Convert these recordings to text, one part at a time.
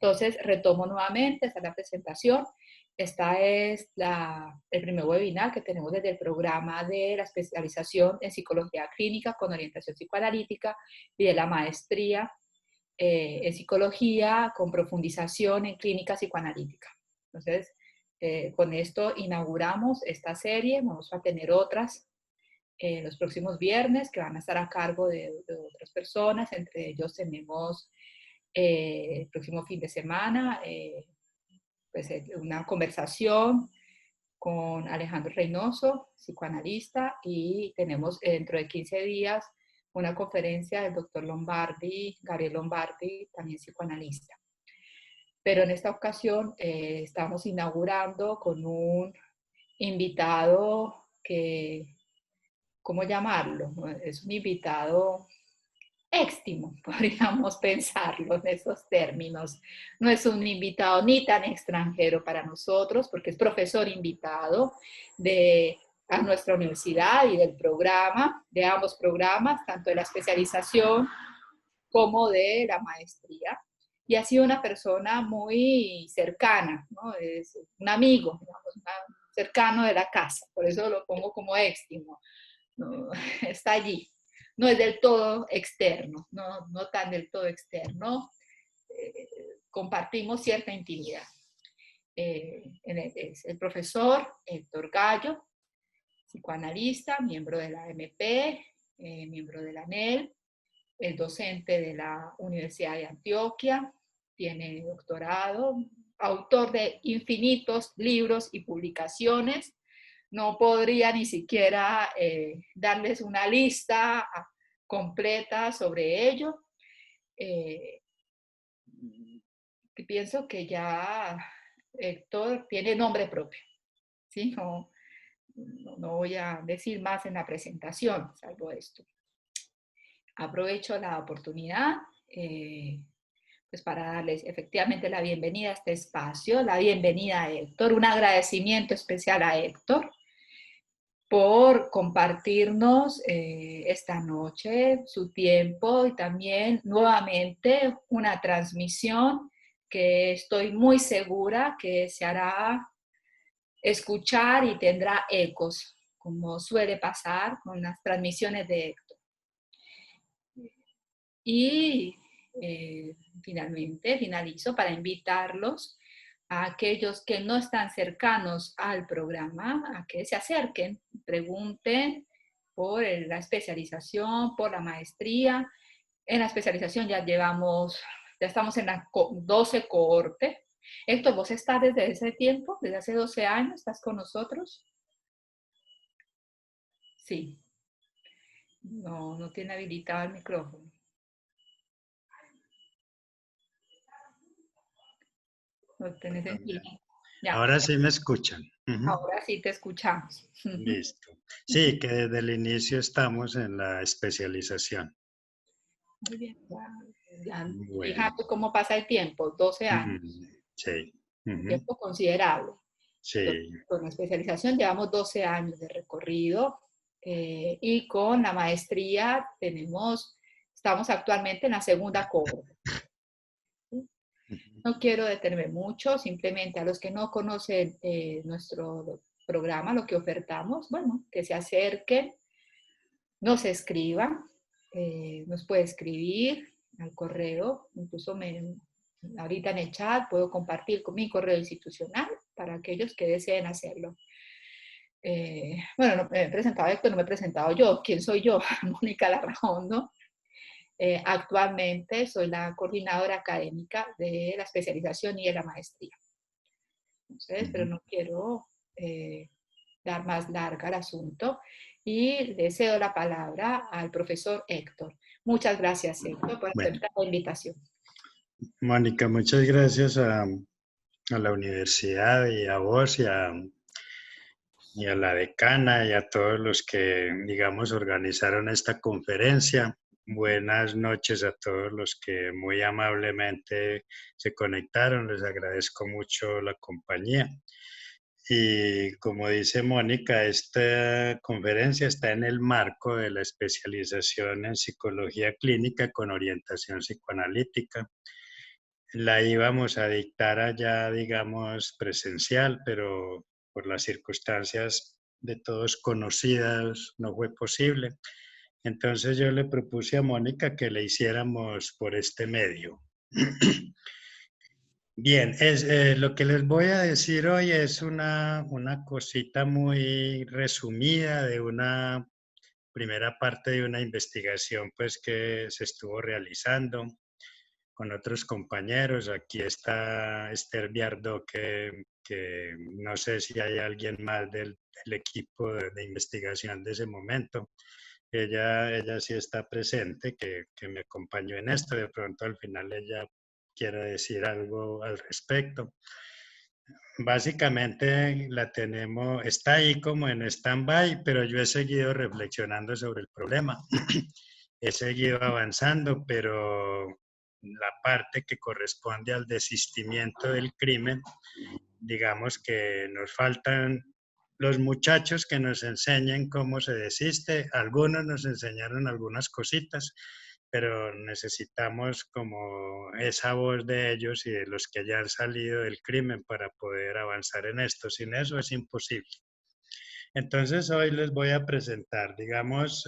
Entonces, retomo nuevamente, esta es la presentación. Esta es el primer webinar que tenemos desde el programa de la especialización en psicología clínica con orientación psicoanalítica y de la maestría en psicología con profundización en clínica psicoanalítica. Entonces, con esto inauguramos esta serie. Vamos a tener otras los próximos viernes que van a estar a cargo de otras personas. Entre ellos tenemos el próximo fin de semana pues, una conversación con Alejandro Reynoso, psicoanalista, y tenemos dentro de 15 días una conferencia del doctor Lombardi, Gabriel Lombardi, también psicoanalista. Pero en esta ocasión estamos inaugurando con un invitado que, ¿cómo llamarlo? Es un invitado éxtimo, podríamos pensarlo en esos términos. No es un invitado ni tan extranjero para nosotros, porque es profesor invitado a nuestra universidad y del programa, de ambos programas, tanto de la especialización como de la maestría. Y ha sido una persona muy cercana, ¿no? Es un amigo, digamos, cercano de la casa, por eso lo pongo como éxtimo. ¿No? Está allí. No es del todo externo, no tan del todo externo. Compartimos cierta intimidad. Es el profesor Héctor Gallo, psicoanalista, miembro de la MP, miembro de la ANEL, es docente de la Universidad de Antioquia, tiene doctorado, autor de infinitos libros y publicaciones. No podría ni siquiera darles una lista completa sobre ello. Pienso que ya Héctor tiene nombre propio, ¿sí? No voy a decir más en la presentación, salvo esto. Aprovecho la oportunidad pues para darles efectivamente la bienvenida a este espacio, la bienvenida a Héctor, un agradecimiento especial a Héctor por compartirnos esta noche su tiempo y también nuevamente una transmisión que estoy muy segura que se hará escuchar y tendrá ecos, como suele pasar con las transmisiones de Héctor. Y finalizo para invitarlos a aquellos que no están cercanos al programa, a que se acerquen, pregunten por la especialización, por la maestría. En la especialización ya estamos en la 12 cohorte. Héctor, ¿vos estás desde ese tiempo? ¿Desde hace 12 años estás con nosotros? Sí. No tiene habilitado el micrófono. No tenés en ya. Ahora sí me escuchan. Ahora sí te escuchamos. Listo. Sí, que desde el inicio estamos en la especialización. Muy bien. Ya, Bueno. fíjate cómo pasa el tiempo, 12 años. Sí. Tiempo considerable. Sí. Entonces, con la especialización llevamos 12 años de recorrido y con la maestría estamos actualmente en la segunda cohorte. No quiero detenerme mucho, simplemente a los que no conocen nuestro programa, lo que ofertamos, bueno, que se acerquen, nos escriban, nos puede escribir al correo, incluso ahorita en el chat puedo compartir con mi correo institucional para aquellos que deseen hacerlo. Bueno, no me he presentado Héctor, no me he presentado yo. ¿Quién soy yo? Mónica Larrajondo. Actualmente soy la coordinadora académica de la especialización y de la maestría. Entonces, pero no quiero dar más larga el asunto y le cedo la palabra al profesor Héctor. Muchas gracias, Héctor, por aceptar la invitación. Mónica, muchas gracias a la universidad y a vos y a la decana y a todos los que, digamos, organizaron esta conferencia. Buenas noches a todos los que muy amablemente se conectaron. Les agradezco mucho la compañía. Y como dice Mónica, esta conferencia está en el marco de la especialización en psicología clínica con orientación psicoanalítica. la íbamos a dictar allá, digamos, presencial, pero por las circunstancias de todos conocidas no fue posible. Entonces yo le propuse a Mónica que le hiciéramos por este medio. Bien, lo que les voy a decir hoy es una cosita muy resumida de una primera parte de una investigación pues que se estuvo realizando con otros compañeros. Aquí está Esther Biardó, que no sé si hay alguien más del equipo de investigación de ese momento. Ella sí está presente, que me acompañó en esto. De pronto al final ella quiere decir algo al respecto. Básicamente la tenemos, está ahí como en stand-by, pero yo he seguido reflexionando sobre el problema. He seguido avanzando, pero la parte que corresponde al desistimiento del crimen, digamos que nos faltan los muchachos que nos enseñen cómo se desiste. Algunos nos enseñaron algunas cositas, pero necesitamos como esa voz de ellos y de los que ya han salido del crimen para poder avanzar en esto. Sin eso es imposible. Entonces hoy les voy a presentar, digamos,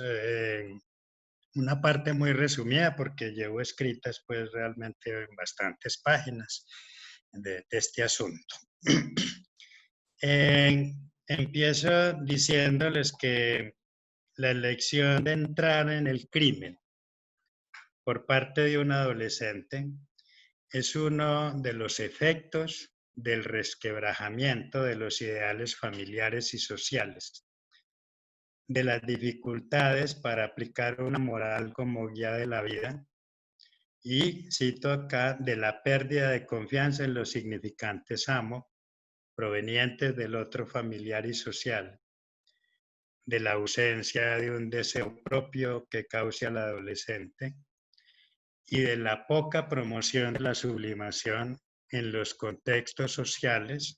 una parte muy resumida porque llevo escritas pues realmente bastantes páginas de este asunto. Empiezo diciéndoles que la elección de entrar en el crimen por parte de un adolescente es uno de los efectos del resquebrajamiento de los ideales familiares y sociales, de las dificultades para aplicar una moral como guía de la vida y, cito acá, de la pérdida de confianza en los significantes amo provenientes del otro familiar y social, de la ausencia de un deseo propio que cause al adolescente y de la poca promoción de la sublimación en los contextos sociales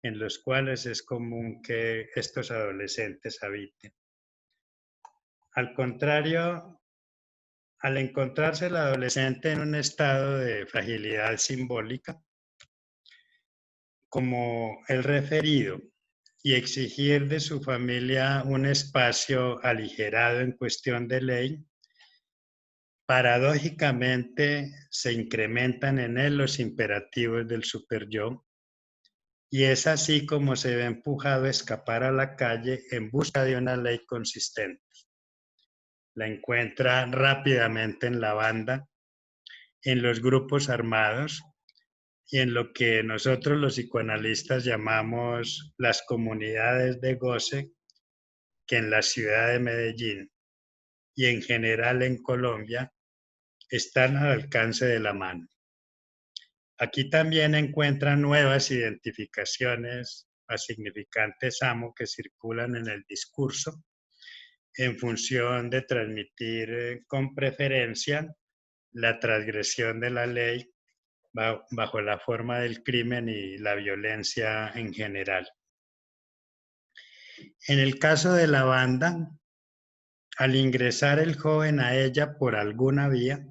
en los cuales es común que estos adolescentes habiten. Al contrario, al encontrarse el adolescente en un estado de fragilidad simbólica, como el referido, y exigir de su familia un espacio aligerado en cuestión de ley, paradójicamente se incrementan en él los imperativos del superyo, y es así como se ve empujado a escapar a la calle en busca de una ley consistente. La encuentra rápidamente en la banda, en los grupos armados y en lo que nosotros los psicoanalistas llamamos las comunidades de goce, que en la ciudad de Medellín y en general en Colombia están al alcance de la mano. Aquí también encuentran nuevas identificaciones a significantes amo que circulan en el discurso en función de transmitir con preferencia la transgresión de la ley bajo la forma del crimen y la violencia en general. En el caso de la banda, al ingresar el joven a ella por alguna vía,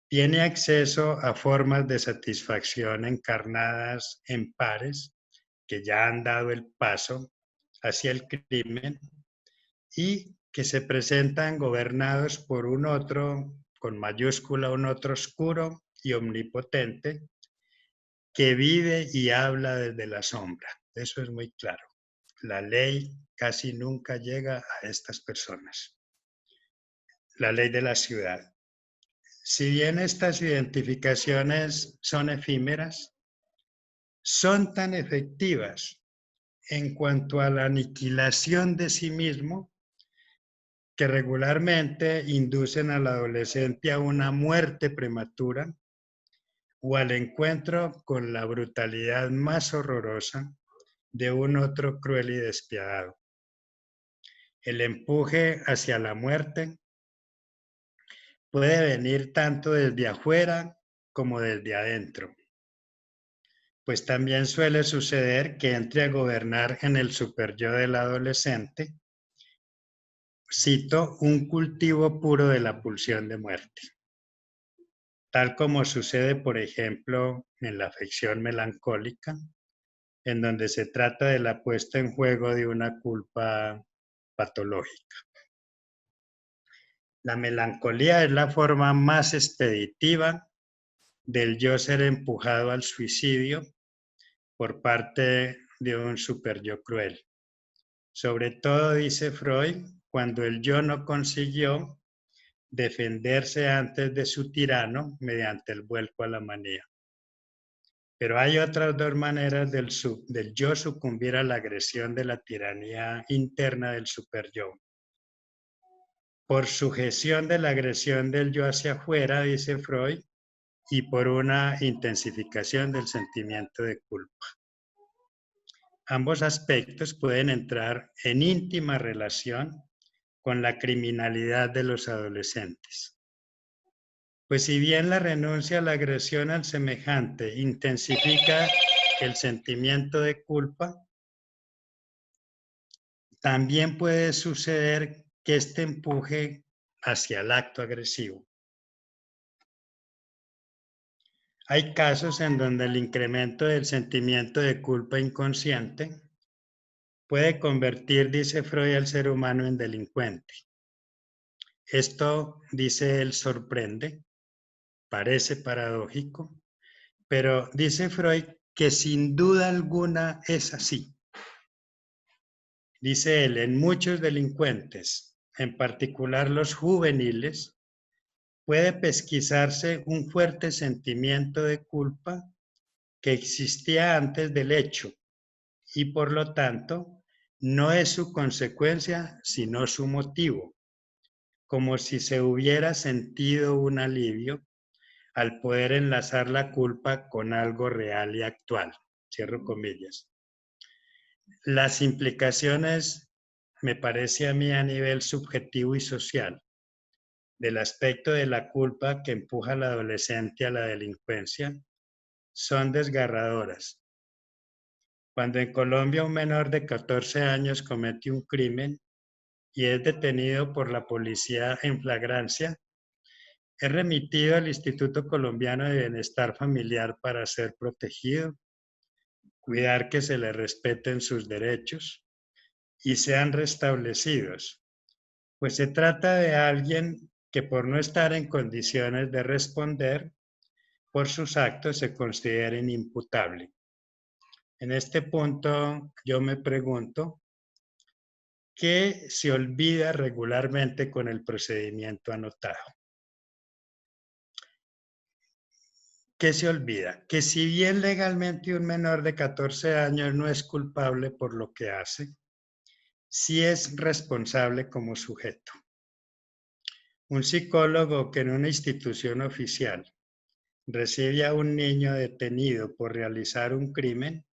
tiene acceso a formas de satisfacción encarnadas en pares que ya han dado el paso hacia el crimen y que se presentan gobernados por un otro, con mayúscula, un otro oscuro y omnipotente, que vive y habla desde la sombra. Eso es muy claro. La ley casi nunca llega a estas personas. La ley de la ciudad. Si bien estas identificaciones son efímeras, son tan efectivas en cuanto a la aniquilación de sí mismo que regularmente inducen al adolescente a una muerte prematura o al encuentro con la brutalidad más horrorosa de un otro cruel y despiadado. El empuje hacia la muerte puede venir tanto desde afuera como desde adentro, pues también suele suceder que entre a gobernar en el superyo del adolescente, cito, un cultivo puro de la pulsión de muerte. tal como sucede, por ejemplo, en la afección melancólica, en donde se trata de la puesta en juego de una culpa patológica. La melancolía es la forma más expeditiva del yo ser empujado al suicidio por parte de un superyo cruel. Sobre todo, dice Freud, cuando el yo no consiguió defenderse antes de su tirano mediante el vuelco a la manía. Pero hay otras dos maneras del yo sucumbir a la agresión de la tiranía interna del superyo. Por sujeción de la agresión del yo hacia afuera, dice Freud, y por una intensificación del sentimiento de culpa. Ambos aspectos pueden entrar en íntima relación con la criminalidad de los adolescentes. Pues si bien la renuncia a la agresión al semejante intensifica el sentimiento de culpa, también puede suceder que este empuje hacia el acto agresivo. Hay casos en donde el incremento del sentimiento de culpa inconsciente puede convertir, dice Freud, al ser humano en delincuente. Esto, dice él, sorprende, parece paradójico, pero dice Freud que sin duda alguna es así. Dice él, en muchos delincuentes, en particular los juveniles, puede pesquisarse un fuerte sentimiento de culpa que existía antes del hecho y por lo tanto no es su consecuencia sino su motivo, como si se hubiera sentido un alivio al poder enlazar la culpa con algo real y actual. Cierro comillas. Las implicaciones, me parece a mí a nivel subjetivo y social, del aspecto de la culpa que empuja al adolescente a la delincuencia, son desgarradoras. Cuando en Colombia un menor de 14 años comete un crimen y es detenido por la policía en flagrancia, es remitido al Instituto Colombiano de Bienestar Familiar para ser protegido, cuidar que se le respeten sus derechos y sean restablecidos, pues se trata de alguien que por no estar en condiciones de responder por sus actos se considera inimputable. En este punto yo me pregunto, ¿qué se olvida regularmente con el procedimiento anotado? ¿Qué se olvida? Que si bien legalmente un menor de 14 años no es culpable por lo que hace, sí es responsable como sujeto. Un psicólogo que en una institución oficial recibe a un niño detenido por realizar un crimen,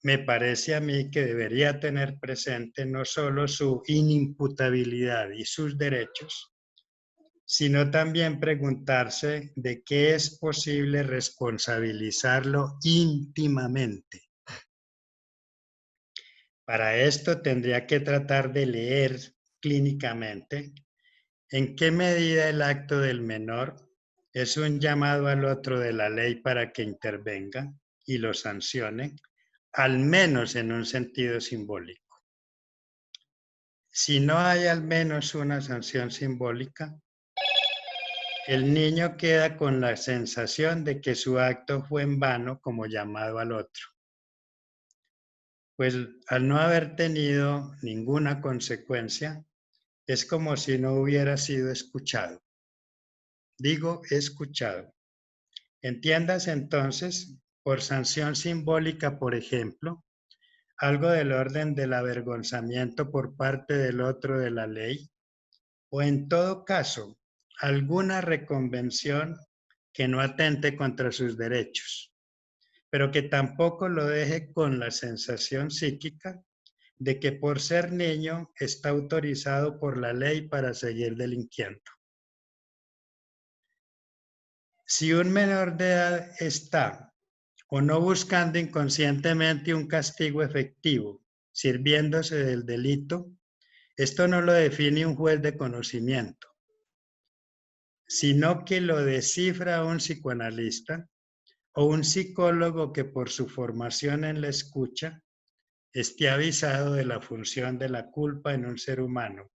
me parece a mí que debería tener presente no solo su inimputabilidad y sus derechos, sino también preguntarse de qué es posible responsabilizarlo íntimamente. Para esto tendría que tratar de leer clínicamente en qué medida el acto del menor es un llamado al otro de la ley para que intervenga y lo sancione, al menos en un sentido simbólico. Si no hay al menos una sanción simbólica, el niño queda con la sensación de que su acto fue en vano como llamado al otro, pues al no haber tenido ninguna consecuencia, es como si no hubiera sido escuchado. Digo escuchado. Entiéndase entonces, por sanción simbólica, por ejemplo, algo del orden del avergonzamiento por parte del otro de la ley, o en todo caso, alguna reconvención que no atente contra sus derechos, pero que tampoco lo deje con la sensación psíquica de que por ser niño está autorizado por la ley para seguir delinquiendo. Si un menor de edad está o no buscando inconscientemente un castigo efectivo, sirviéndose del delito, esto no lo define un juez de conocimiento, sino que lo descifra un psicoanalista o un psicólogo que por su formación en la escucha esté avisado de la función de la culpa en un ser humano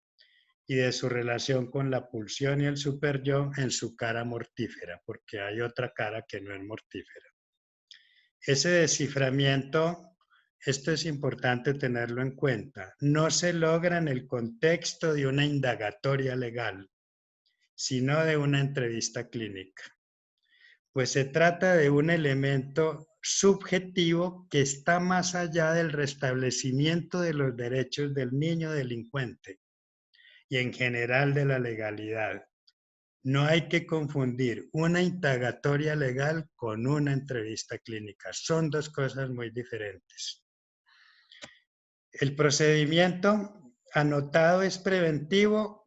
y de su relación con la pulsión y el superyo en su cara mortífera, porque hay otra cara que no es mortífera. Ese desciframiento, esto es importante tenerlo en cuenta, no se logra en el contexto de una indagatoria legal, sino de una entrevista clínica. Pues se trata de un elemento subjetivo que está más allá del restablecimiento de los derechos del niño delincuente y en general de la legalidad. No hay que confundir una indagatoria legal con una entrevista clínica. Son dos cosas muy diferentes. El procedimiento anotado es preventivo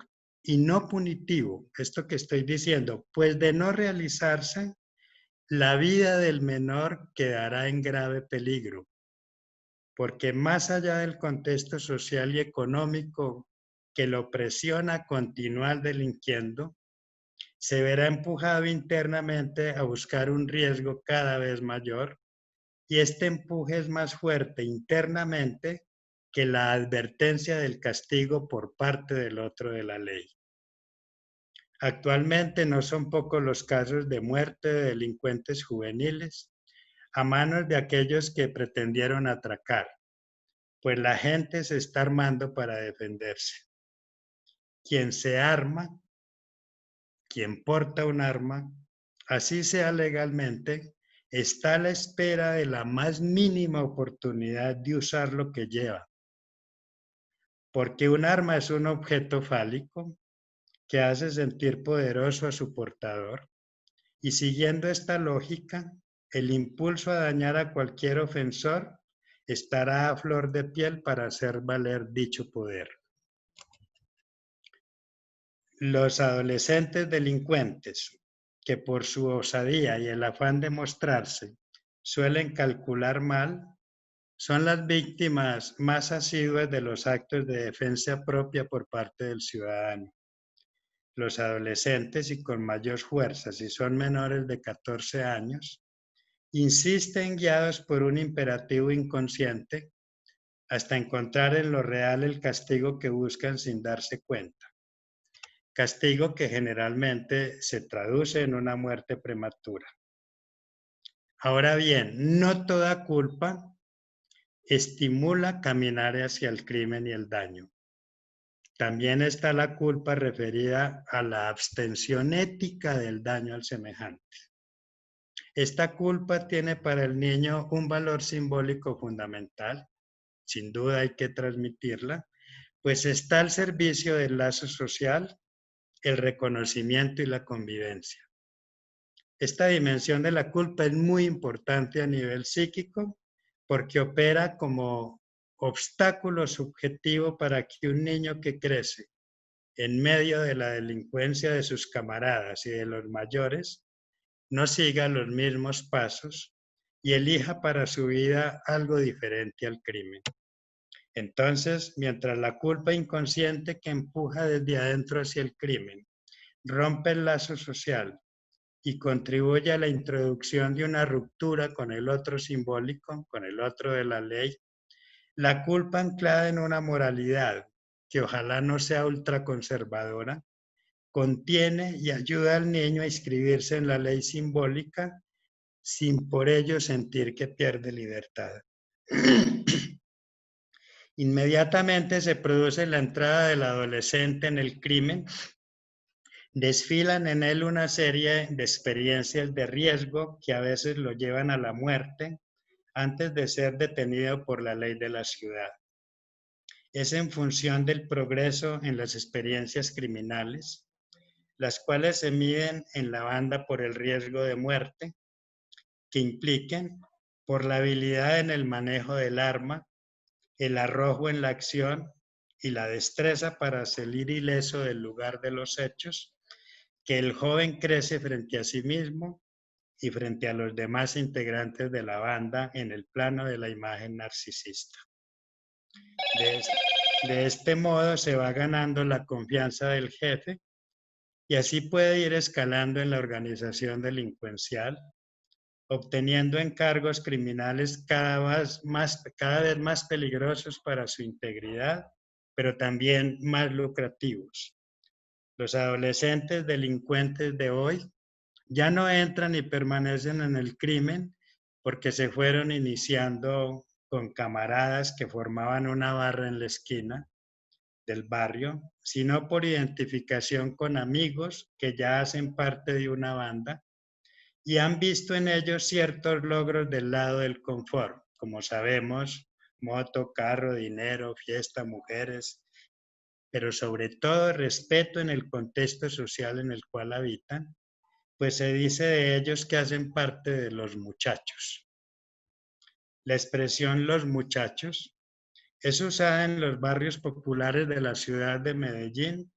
y no punitivo. Esto que estoy diciendo, pues de no realizarse, la vida del menor quedará en grave peligro, porque más allá del contexto social y económico que lo presiona a continuar delinquiendo, se verá empujado internamente a buscar un riesgo cada vez mayor y este empuje es más fuerte internamente que la advertencia del castigo por parte del otro de la ley. Actualmente no son pocos los casos de muerte de delincuentes juveniles a manos de aquellos que pretendieron atracar, pues la gente se está armando para defenderse. Quien se arma, quien porta un arma, así sea legalmente, está a la espera de la más mínima oportunidad de usar lo que lleva. Porque un arma es un objeto fálico que hace sentir poderoso a su portador. Y siguiendo esta lógica, el impulso a dañar a cualquier ofensor estará a flor de piel para hacer valer dicho poder. Los adolescentes delincuentes, que por su osadía y el afán de mostrarse suelen calcular mal, son las víctimas más asiduas de los actos de defensa propia por parte del ciudadano. Los adolescentes, y con mayor fuerza si son menores de 14 años, insisten guiados por un imperativo inconsciente hasta encontrar en lo real el castigo que buscan sin darse cuenta. Castigo que generalmente se traduce en una muerte prematura. Ahora bien, no toda culpa estimula caminar hacia el crimen y el daño. También está la culpa referida a la abstención ética del daño al semejante. Esta culpa tiene para el niño un valor simbólico fundamental, sin duda hay que transmitirla, pues está al servicio del lazo social, el reconocimiento y la convivencia. Esta dimensión de la culpa es muy importante a nivel psíquico porque opera como obstáculo subjetivo para que un niño que crece en medio de la delincuencia de sus camaradas y de los mayores no siga los mismos pasos y elija para su vida algo diferente al crimen. Entonces, mientras la culpa inconsciente que empuja desde adentro hacia el crimen rompe el lazo social y contribuye a la introducción de una ruptura con el otro simbólico, con el otro de la ley, la culpa anclada en una moralidad que ojalá no sea ultraconservadora, contiene y ayuda al niño a inscribirse en la ley simbólica sin por ello sentir que pierde libertad. Inmediatamente se produce la entrada del adolescente en el crimen, desfilan en él una serie de experiencias de riesgo que a veces lo llevan a la muerte antes de ser detenido por la ley de la ciudad. Es en función del progreso en las experiencias criminales, las cuales se miden en la banda por el riesgo de muerte que impliquen, por la habilidad en el manejo del arma, el arrojo en la acción y la destreza para salir ileso del lugar de los hechos, que el joven crece frente a sí mismo y frente a los demás integrantes de la banda en el plano de la imagen narcisista. De este modo se va ganando la confianza del jefe y así puede ir escalando en la organización delincuencial, obteniendo encargos criminales cada vez más peligrosos para su integridad, pero también más lucrativos. Los adolescentes delincuentes de hoy ya no entran y permanecen en el crimen porque se fueron iniciando con camaradas que formaban una barra en la esquina del barrio, sino por identificación con amigos que ya hacen parte de una banda y han visto en ellos ciertos logros del lado del confort, como sabemos, moto, carro, dinero, fiesta, mujeres, pero sobre todo respeto en el contexto social en el cual habitan, pues se dice de ellos que hacen parte de los muchachos. La expresión los muchachos es usada en los barrios populares de la ciudad de Medellín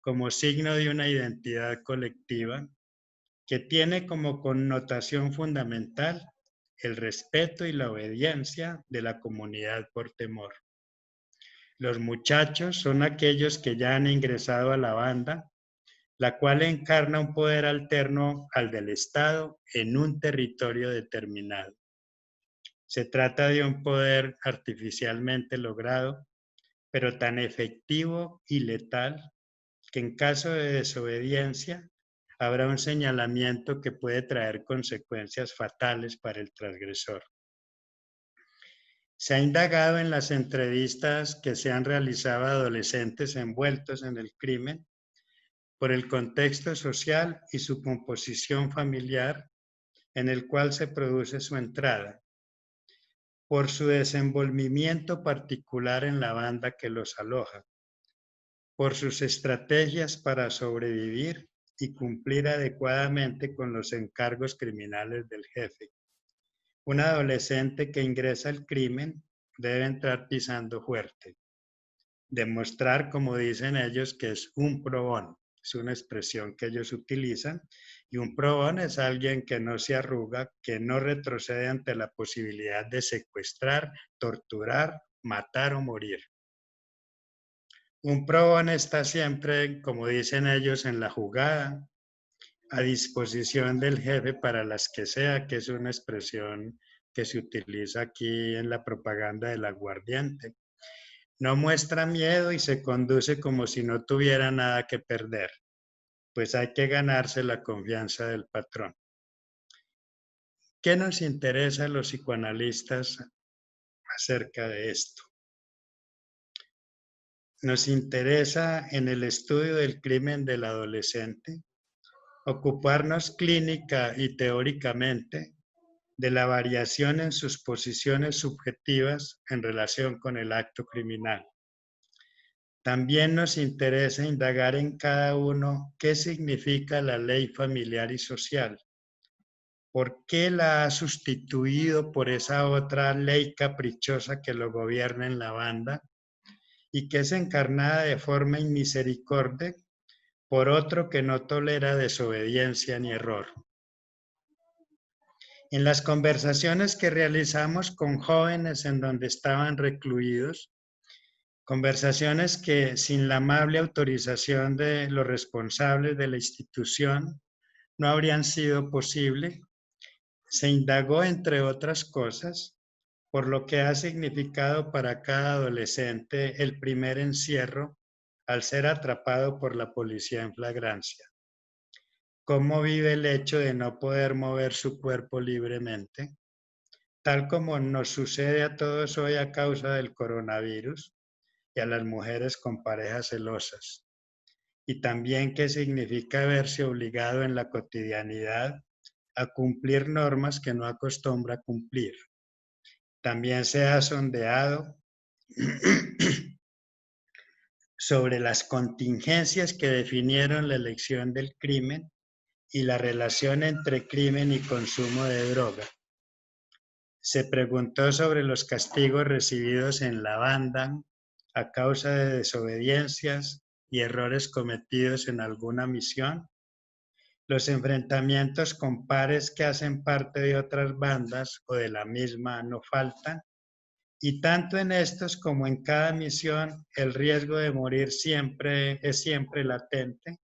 como signo de una identidad colectiva que tiene como connotación fundamental el respeto y la obediencia de la comunidad por temor. Los muchachos son aquellos que ya han ingresado a la banda, la cual encarna un poder alterno al del Estado en un territorio determinado. Se trata de un poder artificialmente logrado, pero tan efectivo y letal que en caso de desobediencia habrá un señalamiento que puede traer consecuencias fatales para el transgresor. Se ha indagado en las entrevistas que se han realizado a adolescentes envueltos en el crimen por el contexto social y su composición familiar en el cual se produce su entrada, por su desenvolvimiento particular en la banda que los aloja, por sus estrategias para sobrevivir y cumplir adecuadamente con los encargos criminales del jefe. Un adolescente que ingresa al crimen debe entrar pisando fuerte, demostrar, como dicen ellos, que es un probón. Es una expresión que ellos utilizan. Y un probón es alguien que no se arruga, que no retrocede ante la posibilidad de secuestrar, torturar, matar o morir. Un probón está siempre, como dicen ellos, en la jugada, a disposición del jefe para las que sea, que es una expresión que se utiliza aquí en la propaganda del aguardiente. No muestra miedo y se conduce como si no tuviera nada que perder, pues hay que ganarse la confianza del patrón. ¿Qué nos interesa a los psicoanalistas acerca de esto? Nos interesa en el estudio del crimen del adolescente ocuparnos clínica y teóricamente de la variación en sus posiciones subjetivas en relación con el acto criminal. También nos interesa indagar en cada uno qué significa la ley familiar y social, por qué la ha sustituido por esa otra ley caprichosa que lo gobierna en la banda y que es encarnada de forma inmisericordia por otro que no tolera desobediencia ni error. En las conversaciones que realizamos con jóvenes en donde estaban recluidos, conversaciones que sin la amable autorización de los responsables de la institución no habrían sido posible, se indagó, entre otras cosas, por lo que ha significado para cada adolescente el primer encierro al ser atrapado por la policía en flagrancia. ¿Cómo vive el hecho de no poder mover su cuerpo libremente? Tal como nos sucede a todos hoy a causa del coronavirus y a las mujeres con parejas celosas. Y también qué significa verse obligado en la cotidianidad a cumplir normas que no acostumbra cumplir. También se ha sondeado sobre las contingencias que definieron la elección del crimen y la relación entre crimen y consumo de droga. Se preguntó sobre los castigos recibidos en la banda a causa de desobediencias y errores cometidos en alguna misión, los enfrentamientos con pares que hacen parte de otras bandas o de la misma no faltan, y tanto en estos como en cada misión el riesgo de morir es siempre latente,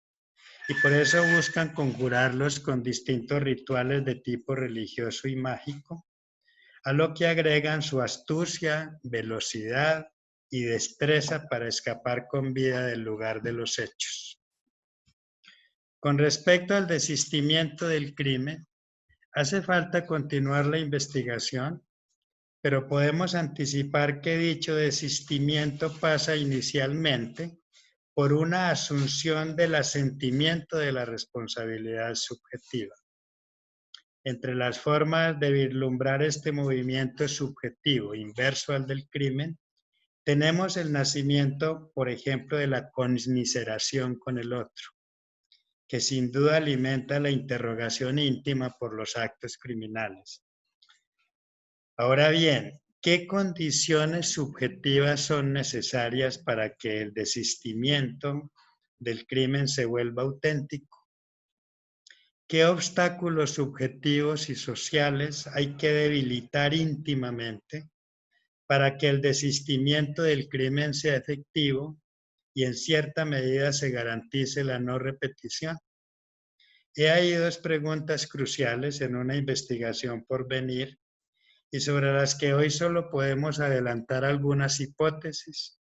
y por eso buscan conjurarlos con distintos rituales de tipo religioso y mágico, a lo que agregan su astucia, velocidad y destreza para escapar con vida del lugar de los hechos. Con respecto al desistimiento del crimen, hace falta continuar la investigación, pero podemos anticipar que dicho desistimiento pasa inicialmente por una asunción del asentimiento de la responsabilidad subjetiva. Entre las formas de vislumbrar este movimiento subjetivo inverso al del crimen, tenemos el nacimiento, por ejemplo, de la conmiseración con el otro, que sin duda alimenta la interrogación íntima por los actos criminales. Ahora bien, ¿qué condiciones subjetivas son necesarias para que el desistimiento del crimen se vuelva auténtico? ¿Qué obstáculos subjetivos y sociales hay que debilitar íntimamente para que el desistimiento del crimen sea efectivo y en cierta medida se garantice la no repetición? He ahí dos preguntas cruciales en una investigación por venir y sobre las que hoy solo podemos adelantar algunas hipótesis,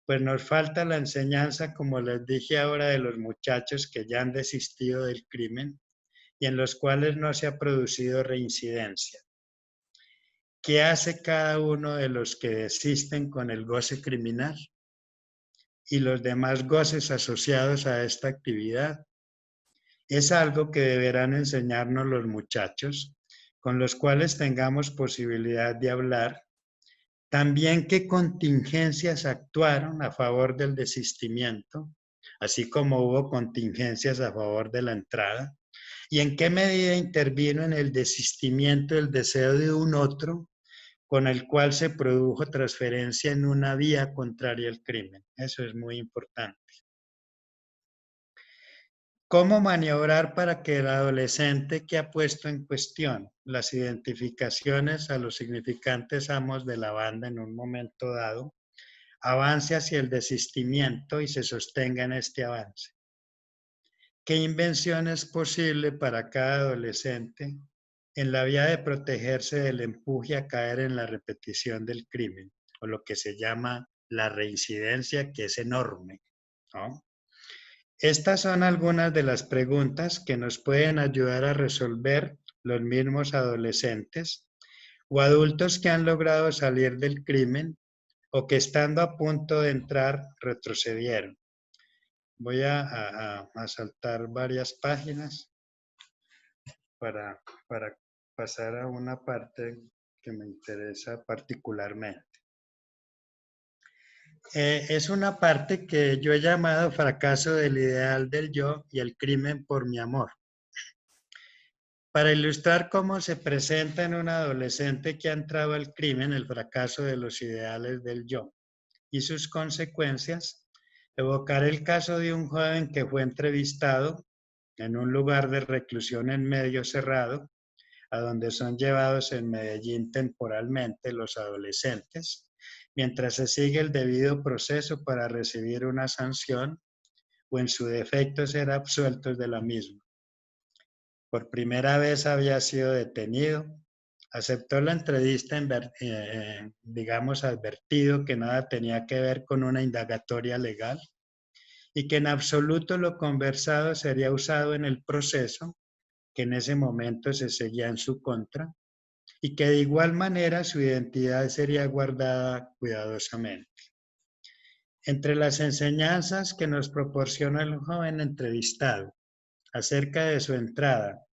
pues nos falta la enseñanza, como les dije ahora, de los muchachos que ya han desistido del crimen y en los cuales no se ha producido reincidencia. ¿Qué hace cada uno de los que desisten con el goce criminal y los demás goces asociados a esta actividad? Es algo que deberán enseñarnos los muchachos, con los cuales tengamos posibilidad de hablar. También qué contingencias actuaron a favor del desistimiento, así como hubo contingencias a favor de la entrada, y en qué medida intervino en el desistimiento el deseo de un otro con el cual se produjo transferencia en una vía contraria al crimen. Eso es muy importante. ¿Cómo maniobrar para que el adolescente que ha puesto en cuestión las identificaciones a los significantes amos de la banda en un momento dado, avance hacia el desistimiento y se sostenga en este avance? ¿Qué invención es posible para cada adolescente en la vía de protegerse del empuje a caer en la repetición del crimen, o lo que se llama la reincidencia, que es enorme, ¿no? Estas son algunas de las preguntas que nos pueden ayudar a resolver los mismos adolescentes o adultos que han logrado salir del crimen o que estando a punto de entrar retrocedieron. Voy a saltar varias páginas para pasar a una parte que me interesa particularmente. Es una parte que yo he llamado fracaso del ideal del yo y el crimen por mi amor. Para ilustrar cómo se presenta en un adolescente que ha entrado al crimen el fracaso de los ideales del yo y sus consecuencias, evocaré el caso de un joven que fue entrevistado en un lugar de reclusión en medio cerrado, a donde son llevados en Medellín temporalmente los adolescentes, mientras se sigue el debido proceso para recibir una sanción o en su defecto ser absueltos de la misma. Por primera vez había sido detenido, aceptó la entrevista, digamos, advertido que nada tenía que ver con una indagatoria legal y que en absoluto lo conversado sería usado en el proceso, que en ese momento se seguía en su contra, y que de igual manera su identidad sería guardada cuidadosamente. Entre las enseñanzas que nos proporciona el joven entrevistado acerca de su entrada,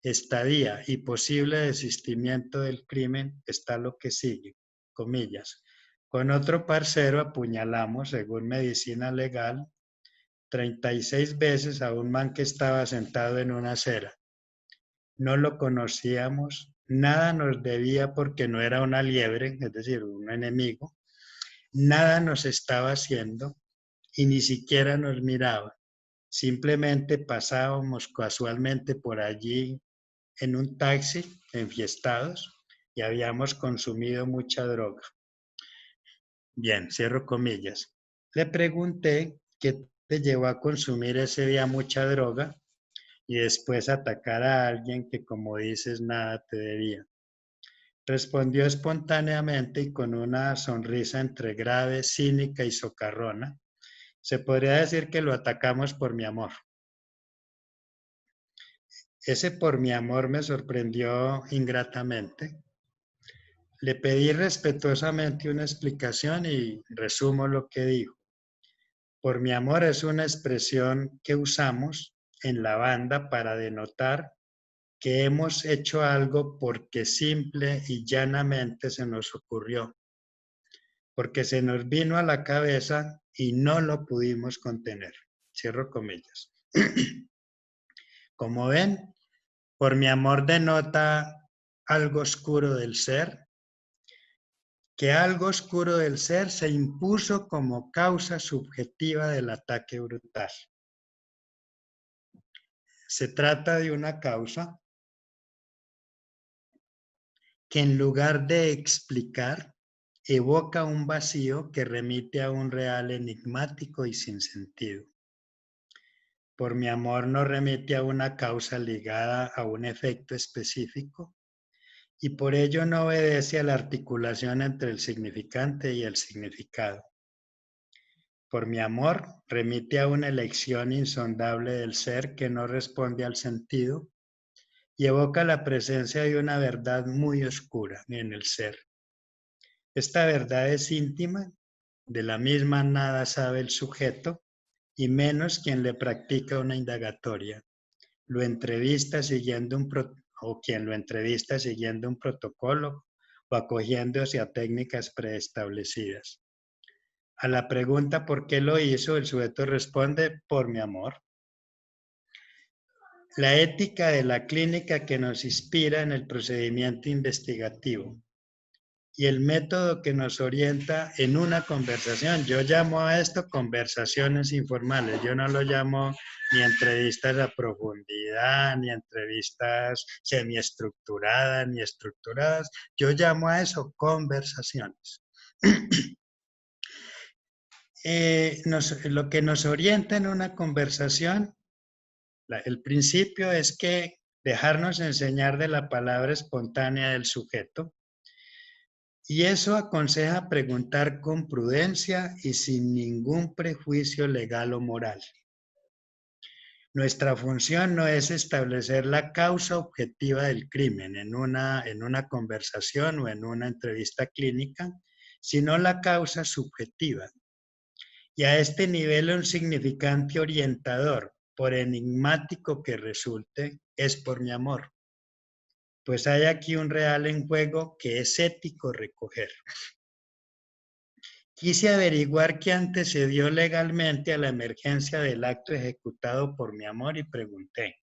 estadía y posible desistimiento del crimen está lo que sigue, comillas. Con otro parcero apuñalamos, según medicina legal, 36 veces a un man que estaba sentado en una acera. No lo conocíamos, nada nos debía porque no era una liebre, es decir, un enemigo, nada nos estaba haciendo y ni siquiera nos miraba. Simplemente pasábamos casualmente por allí en un taxi, enfiestados, y habíamos consumido mucha droga. Bien, cierro comillas. Le pregunté qué te llevó a consumir ese día mucha droga y después atacar a alguien que, como dices, nada te debía? Respondió espontáneamente y con una sonrisa entre grave, cínica y socarrona. Se podría decir que lo atacamos por mi amor. Ese por mi amor me sorprendió ingratamente. Le pedí respetuosamente una explicación y resumo lo que dijo. Por mi amor es una expresión que usamos en la banda para denotar que hemos hecho algo porque simple y llanamente se nos ocurrió, porque se nos vino a la cabeza y no lo pudimos contener. Cierro comillas. Como ven, por mi amor denota algo oscuro del ser, que algo oscuro del ser se impuso como causa subjetiva del ataque brutal. Se trata de una causa que en lugar de explicar, evoca un vacío que remite a un real enigmático y sin sentido. Por mi amor no remite a una causa ligada a un efecto específico y por ello no obedece a la articulación entre el significante y el significado. Por mi amor remite a una elección insondable del ser que no responde al sentido y evoca la presencia de una verdad muy oscura en el ser. Esta verdad es íntima, de la misma nada sabe el sujeto y menos quien le practica una indagatoria. Lo entrevista siguiendo quien lo entrevista siguiendo un protocolo o acogiéndose a técnicas preestablecidas. A la pregunta ¿por qué lo hizo? El sujeto responde por mi amor. La ética de la clínica que nos inspira en el procedimiento investigativo y el método que nos orienta en una conversación. Yo llamo a esto conversaciones informales. Yo no lo llamo ni entrevistas a profundidad, ni entrevistas semiestructuradas, ni estructuradas. Yo llamo a eso conversaciones. Lo que nos orienta en una conversación, el principio es que dejarnos enseñar de la palabra espontánea del sujeto, y eso aconseja preguntar con prudencia y sin ningún prejuicio legal o moral. Nuestra función no es establecer la causa objetiva del crimen en una conversación o en una entrevista clínica, sino la causa subjetiva. Y a este nivel un significante orientador, por enigmático que resulte, es por mi amor. Pues hay aquí un real en juego que es ético recoger. Quise averiguar qué antecedió legalmente a la emergencia del acto ejecutado por mi amor y pregunté,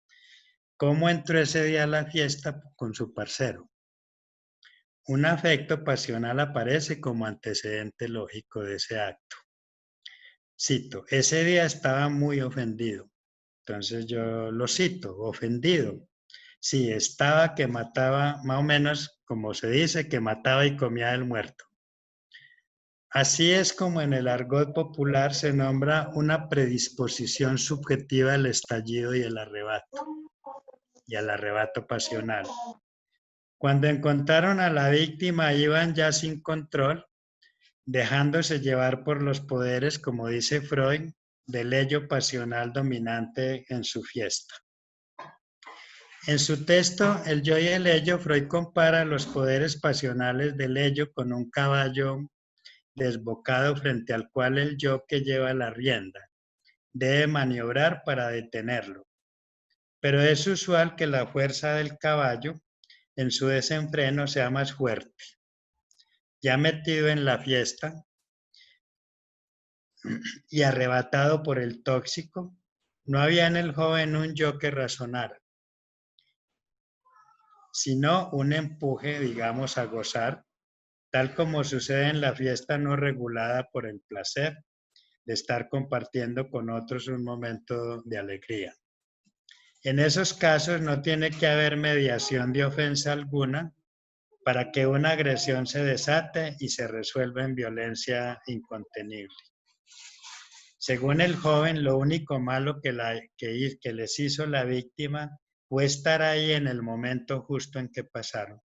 ¿cómo entró ese día a la fiesta con su parcero? Un afecto pasional aparece como antecedente lógico de ese acto. Cito, ese día estaba muy ofendido. Entonces yo lo cito, ofendido. Sí, estaba que mataba, más o menos como se dice, que mataba y comía el muerto. Así es como en el argot popular se nombra una predisposición subjetiva al estallido y al arrebato pasional. Cuando encontraron a la víctima iban ya sin control, dejándose llevar por los poderes, como dice Freud, del ello pasional dominante en su fiesta. En su texto, El yo y el ello, Freud compara los poderes pasionales del ello con un caballo desbocado frente al cual el yo que lleva la rienda debe maniobrar para detenerlo. Pero es usual que la fuerza del caballo en su desenfreno sea más fuerte. Ya metido en la fiesta y arrebatado por el tóxico, no había en el joven un yo que razonara, sino un empuje, digamos, a gozar, tal como sucede en la fiesta no regulada por el placer de estar compartiendo con otros un momento de alegría. En esos casos no tiene que haber mediación de ofensa alguna para que una agresión se desate y se resuelva en violencia incontenible. Según el joven, lo único malo que les hizo la víctima fue estar ahí en el momento justo en que pasaron.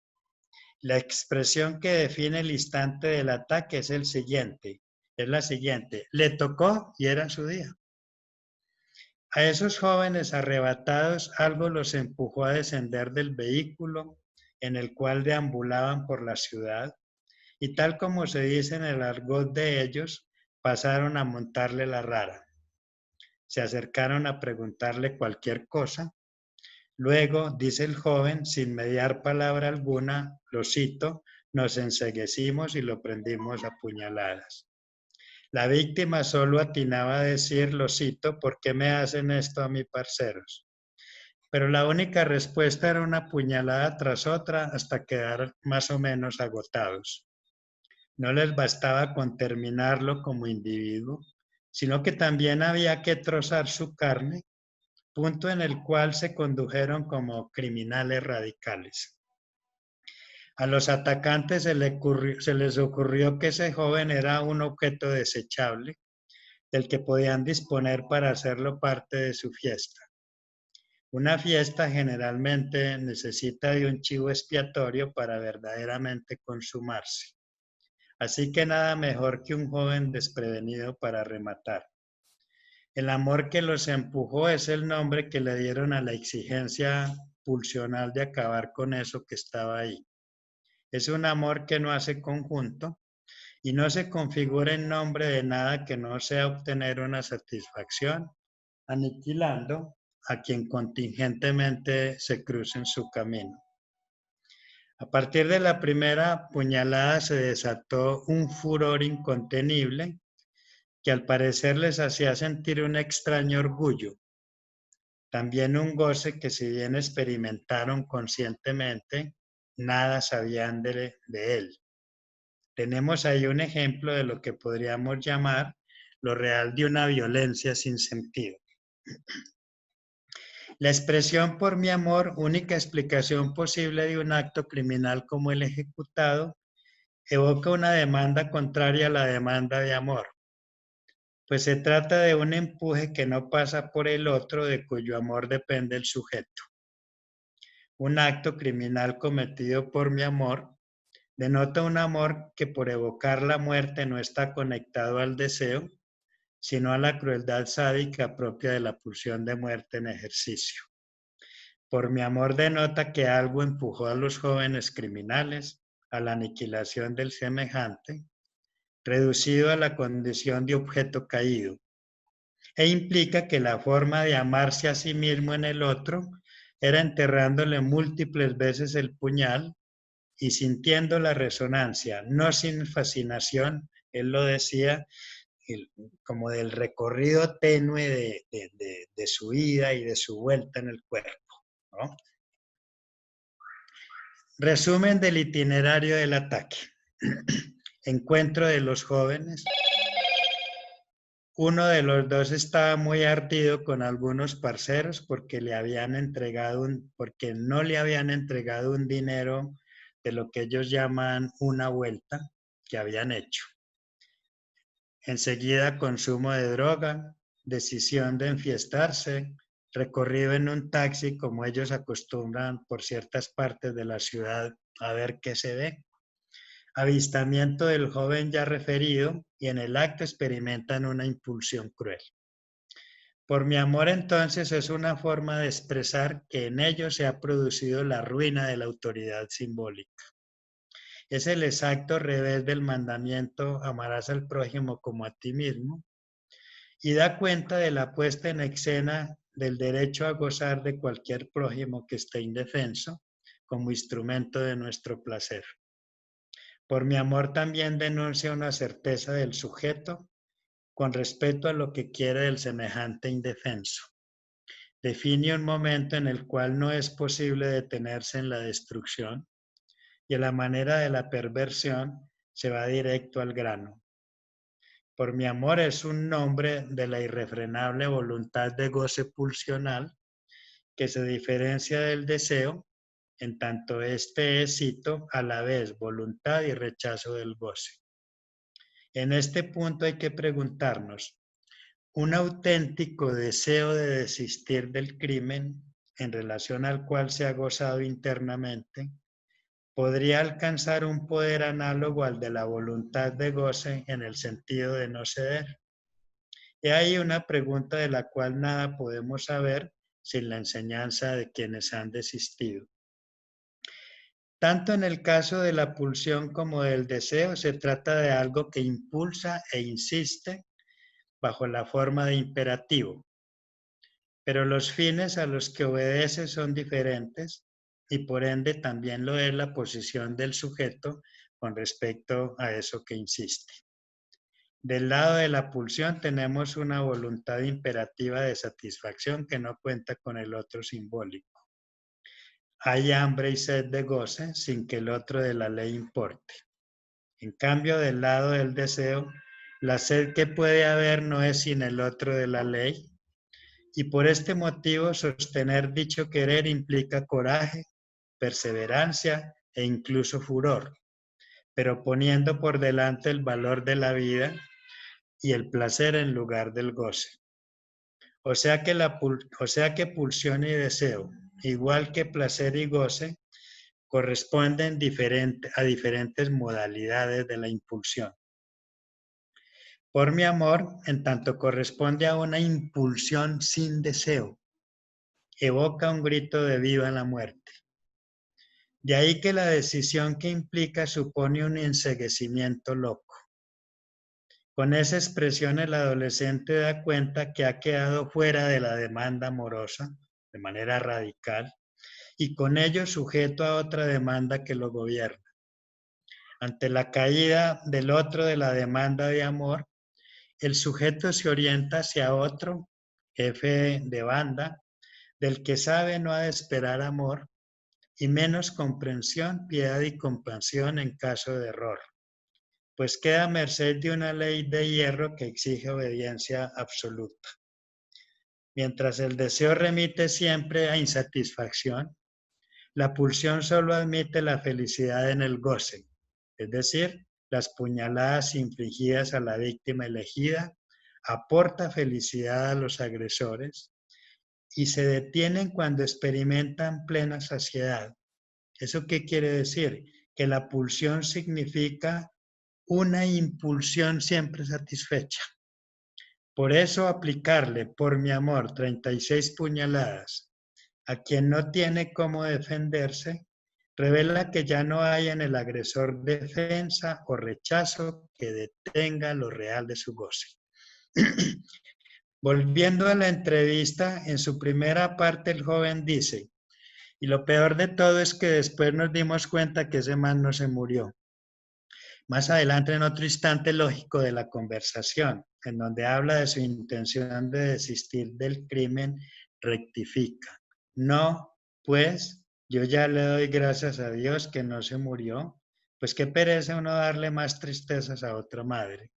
La expresión que define el instante del ataque es la siguiente, le tocó y era su día. A esos jóvenes arrebatados algo los empujó a descender del vehículo en el cual deambulaban por la ciudad y tal como se dice en el argot de ellos, pasaron a montarle la rara. Se acercaron a preguntarle cualquier cosa. Luego, dice el joven, sin mediar palabra alguna, lo cito, nos enceguecimos y lo prendimos a puñaladas. La víctima solo atinaba a decir, lo cito, ¿por qué me hacen esto a mis parceros? Pero la única respuesta era una puñalada tras otra hasta quedar más o menos agotados. No les bastaba con terminarlo como individuo, sino que también había que trozar su carne, punto en el cual se condujeron como criminales radicales. A los atacantes se les ocurrió que ese joven era un objeto desechable del que podían disponer para hacerlo parte de su fiesta. Una fiesta generalmente necesita de un chivo expiatorio para verdaderamente consumarse. Así que nada mejor que un joven desprevenido para rematar. El amor que los empujó es el nombre que le dieron a la exigencia pulsional de acabar con eso que estaba ahí. Es un amor que no hace conjunto y no se configura en nombre de nada que no sea obtener una satisfacción, aniquilando a quien contingentemente se cruce en su camino. A partir de la primera puñalada se desató un furor incontenible que al parecer les hacía sentir un extraño orgullo, también un goce que si bien experimentaron conscientemente, nada sabían de él. Tenemos ahí un ejemplo de lo que podríamos llamar lo real de una violencia sin sentido. La expresión por mi amor, única explicación posible de un acto criminal como el ejecutado, evoca una demanda contraria a la demanda de amor, pues se trata de un empuje que no pasa por el otro de cuyo amor depende el sujeto. Un acto criminal cometido por mi amor denota un amor que por evocar la muerte no está conectado al deseo, sino a la crueldad sádica propia de la pulsión de muerte en ejercicio. Por mi amor denota que algo empujó a los jóvenes criminales a la aniquilación del semejante, reducido a la condición de objeto caído, e implica que la forma de amarse a sí mismo en el otro era enterrándole múltiples veces el puñal y sintiendo la resonancia, no sin fascinación, él lo decía, como del recorrido tenue de su ida y de su vuelta en el cuerpo, ¿no? Resumen del itinerario del ataque. Encuentro de los jóvenes. Uno de los dos estaba muy ardido con algunos parceros porque porque no le habían entregado un dinero de lo que ellos llaman una vuelta que habían hecho. Enseguida consumo de droga, decisión de enfiestarse, recorrido en un taxi como ellos acostumbran por ciertas partes de la ciudad a ver qué se ve. Avistamiento del joven ya referido y en el acto experimentan una impulsión cruel. Por mi amor entonces es una forma de expresar que en ellos se ha producido la ruina de la autoridad simbólica. Es el exacto revés del mandamiento amarás al prójimo como a ti mismo y da cuenta de la puesta en escena del derecho a gozar de cualquier prójimo que esté indefenso como instrumento de nuestro placer. Por mi amor también denuncia una certeza del sujeto con respecto a lo que quiere del semejante indefenso. Define un momento en el cual no es posible detenerse en la destrucción y a la manera de la perversión se va directo al grano. Por mi amor es un nombre de la irrefrenable voluntad de goce pulsional que se diferencia del deseo, en tanto este es, cito, a la vez voluntad y rechazo del goce. En este punto hay que preguntarnos, un auténtico deseo de desistir del crimen en relación al cual se ha gozado internamente, podría alcanzar un poder análogo al de la voluntad de goce en el sentido de no ceder. Y hay una pregunta de la cual nada podemos saber sin la enseñanza de quienes han desistido. Tanto en el caso de la pulsión como del deseo, se trata de algo que impulsa e insiste bajo la forma de imperativo. Pero los fines a los que obedece son diferentes y por ende también lo es la posición del sujeto con respecto a eso que insiste. Del lado de la pulsión tenemos una voluntad imperativa de satisfacción que no cuenta con el otro simbólico. Hay hambre y sed de goce sin que el otro de la ley importe. En cambio, del lado del deseo, la sed que puede haber no es sin el otro de la ley, y por este motivo sostener dicho querer implica coraje, perseverancia e incluso furor, pero poniendo por delante el valor de la vida y el placer en lugar del goce. O sea que pulsión y deseo, igual que placer y goce, corresponden a diferentes modalidades de la impulsión. Por mi amor, en tanto corresponde a una impulsión sin deseo, evoca un grito de viva la muerte. De ahí que la decisión que implica supone un enceguecimiento loco. Con esa expresión el adolescente da cuenta que ha quedado fuera de la demanda amorosa de manera radical y con ello sujeto a otra demanda que lo gobierna. Ante la caída del otro de la demanda de amor, el sujeto se orienta hacia otro, jefe de banda, del que sabe no ha de esperar amor y menos comprensión, piedad y compasión en caso de error, pues queda a merced de una ley de hierro que exige obediencia absoluta. Mientras el deseo remite siempre a insatisfacción, la pulsión solo admite la felicidad en el goce, es decir, las puñaladas infligidas a la víctima elegida, aporta felicidad a los agresores y se detienen cuando experimentan plena saciedad. ¿Eso qué quiere decir? Que la pulsión significa una impulsión siempre satisfecha. Por eso aplicarle, por mi amor, 36 puñaladas a quien no tiene cómo defenderse, revela que ya no hay en el agresor defensa o rechazo que detenga lo real de su goce. Volviendo a la entrevista, en su primera parte el joven dice, y lo peor de todo es que después nos dimos cuenta que ese man no se murió. Más adelante, en otro instante lógico de la conversación, en donde habla de su intención de desistir del crimen, rectifica. No, pues, yo ya le doy gracias a Dios que no se murió, pues qué pereza uno darle más tristezas a otra madre.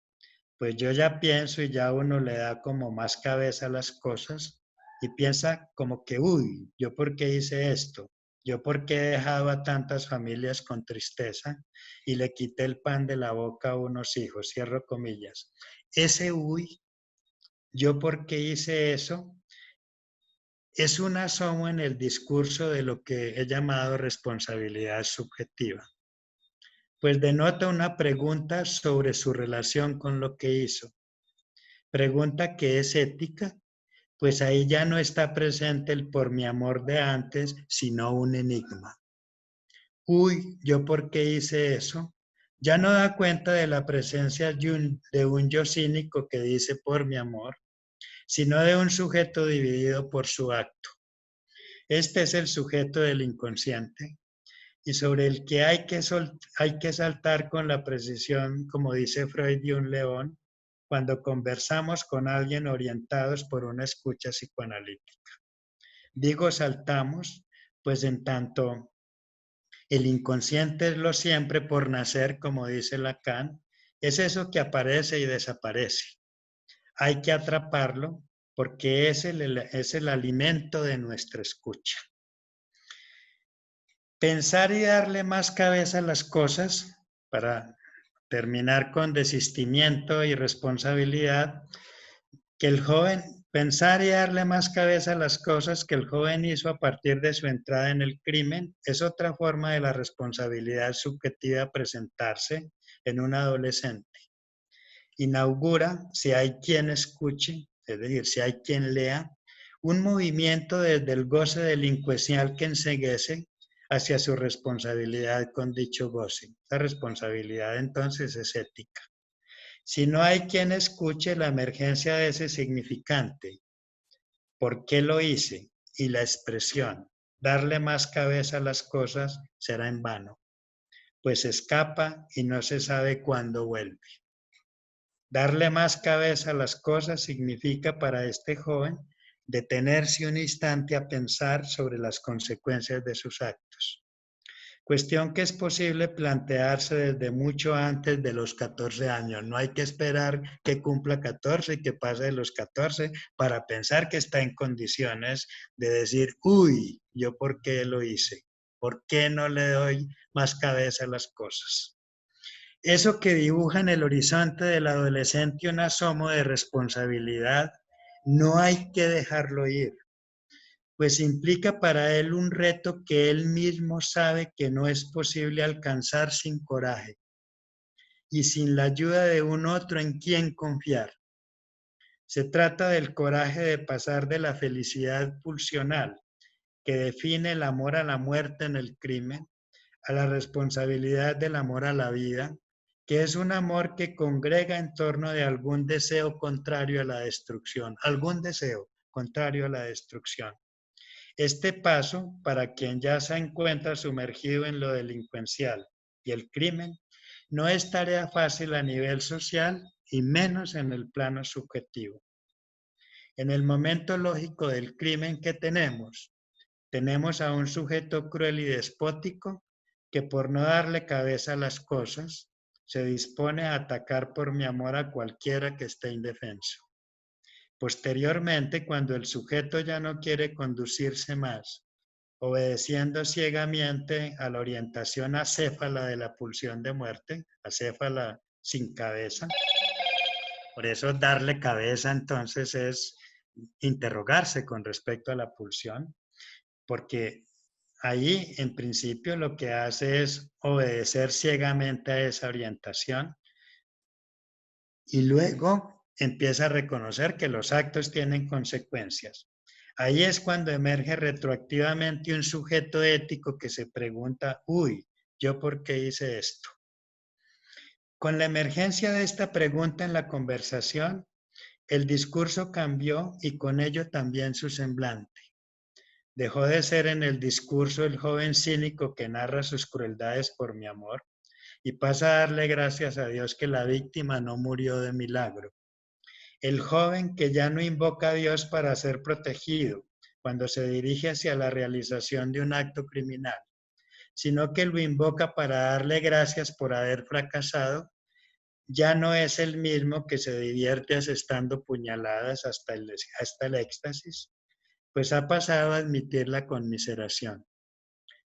Pues yo ya pienso y ya uno le da como más cabeza a las cosas y piensa como que, uy, ¿yo por qué hice esto? ¿Yo por qué he dejado a tantas familias con tristeza y le quité el pan de la boca a unos hijos? Cierro comillas. Ese uy, ¿yo por qué hice eso? Es un asomo en el discurso de lo que he llamado responsabilidad subjetiva, pues denota una pregunta sobre su relación con lo que hizo. Pregunta que es ética, pues ahí ya no está presente el por mi amor de antes, sino un enigma. Uy, ¿yo por qué hice eso? Ya no da cuenta de la presencia de un yo cínico que dice por mi amor, sino de un sujeto dividido por su acto. Este es el sujeto del inconsciente y sobre el que hay que saltar con la precisión, como dice Freud, de un león, cuando conversamos con alguien orientados por una escucha psicoanalítica. Digo saltamos, pues en tanto el inconsciente es lo siempre por nacer, como dice Lacan, es eso que aparece y desaparece. Hay que atraparlo porque es el alimento de nuestra escucha. Pensar y darle más cabeza a las cosas para terminar con desistimiento y responsabilidad, que el joven, pensar y darle más cabeza a las cosas que el joven hizo a partir de su entrada en el crimen es otra forma de la responsabilidad subjetiva presentarse en un adolescente. Inaugura, si hay quien escuche, es decir, si hay quien lea, un movimiento desde el goce delincuencial que enceguece hacia su responsabilidad con dicho goce. La responsabilidad entonces es ética. Si no hay quien escuche la emergencia de ese significante, ¿por qué lo hice? Y la expresión, darle más cabeza a las cosas, será en vano, pues escapa y no se sabe cuándo vuelve. Darle más cabeza a las cosas significa para este joven detenerse un instante a pensar sobre las consecuencias de sus actos. Cuestión que es posible plantearse desde mucho antes de los 14 años. No hay que esperar que cumpla 14 y que pase de los 14 para pensar que está en condiciones de decir, uy, ¿yo por qué lo hice? ¿Por qué no le doy más cabeza a las cosas? Eso que dibuja en el horizonte del adolescente un asomo de responsabilidad, no hay que dejarlo ir, pues implica para él un reto que él mismo sabe que no es posible alcanzar sin coraje y sin la ayuda de un otro en quien confiar. Se trata del coraje de pasar de la felicidad pulsional que define el amor a la muerte en el crimen, a la responsabilidad del amor a la vida, que es un amor que congrega en torno de algún deseo contrario a la destrucción, algún deseo contrario a la destrucción. Este paso, para quien ya se encuentra sumergido en lo delincuencial y el crimen, no es tarea fácil a nivel social y menos en el plano subjetivo. En el momento lógico del crimen que tenemos a un sujeto cruel y despótico que por no darle cabeza a las cosas, se dispone a atacar por mi amor a cualquiera que esté indefenso. Posteriormente, cuando el sujeto ya no quiere conducirse más, obedeciendo ciegamente a la orientación acéfala de la pulsión de muerte, acéfala sin cabeza, por eso darle cabeza entonces es interrogarse con respecto a la pulsión, porque ahí en principio lo que hace es obedecer ciegamente a esa orientación y luego empieza a reconocer que los actos tienen consecuencias. Ahí es cuando emerge retroactivamente un sujeto ético que se pregunta, uy, ¿yo por qué hice esto? Con la emergencia de esta pregunta en la conversación, el discurso cambió y con ello también su semblante. Dejó de ser en el discurso el joven cínico que narra sus crueldades por mi amor y pasa a darle gracias a Dios que la víctima no murió de milagro. El joven que ya no invoca a Dios para ser protegido cuando se dirige hacia la realización de un acto criminal, sino que lo invoca para darle gracias por haber fracasado, ya no es el mismo que se divierte asestando puñaladas hasta el éxtasis, pues ha pasado a admitir la conmiseración.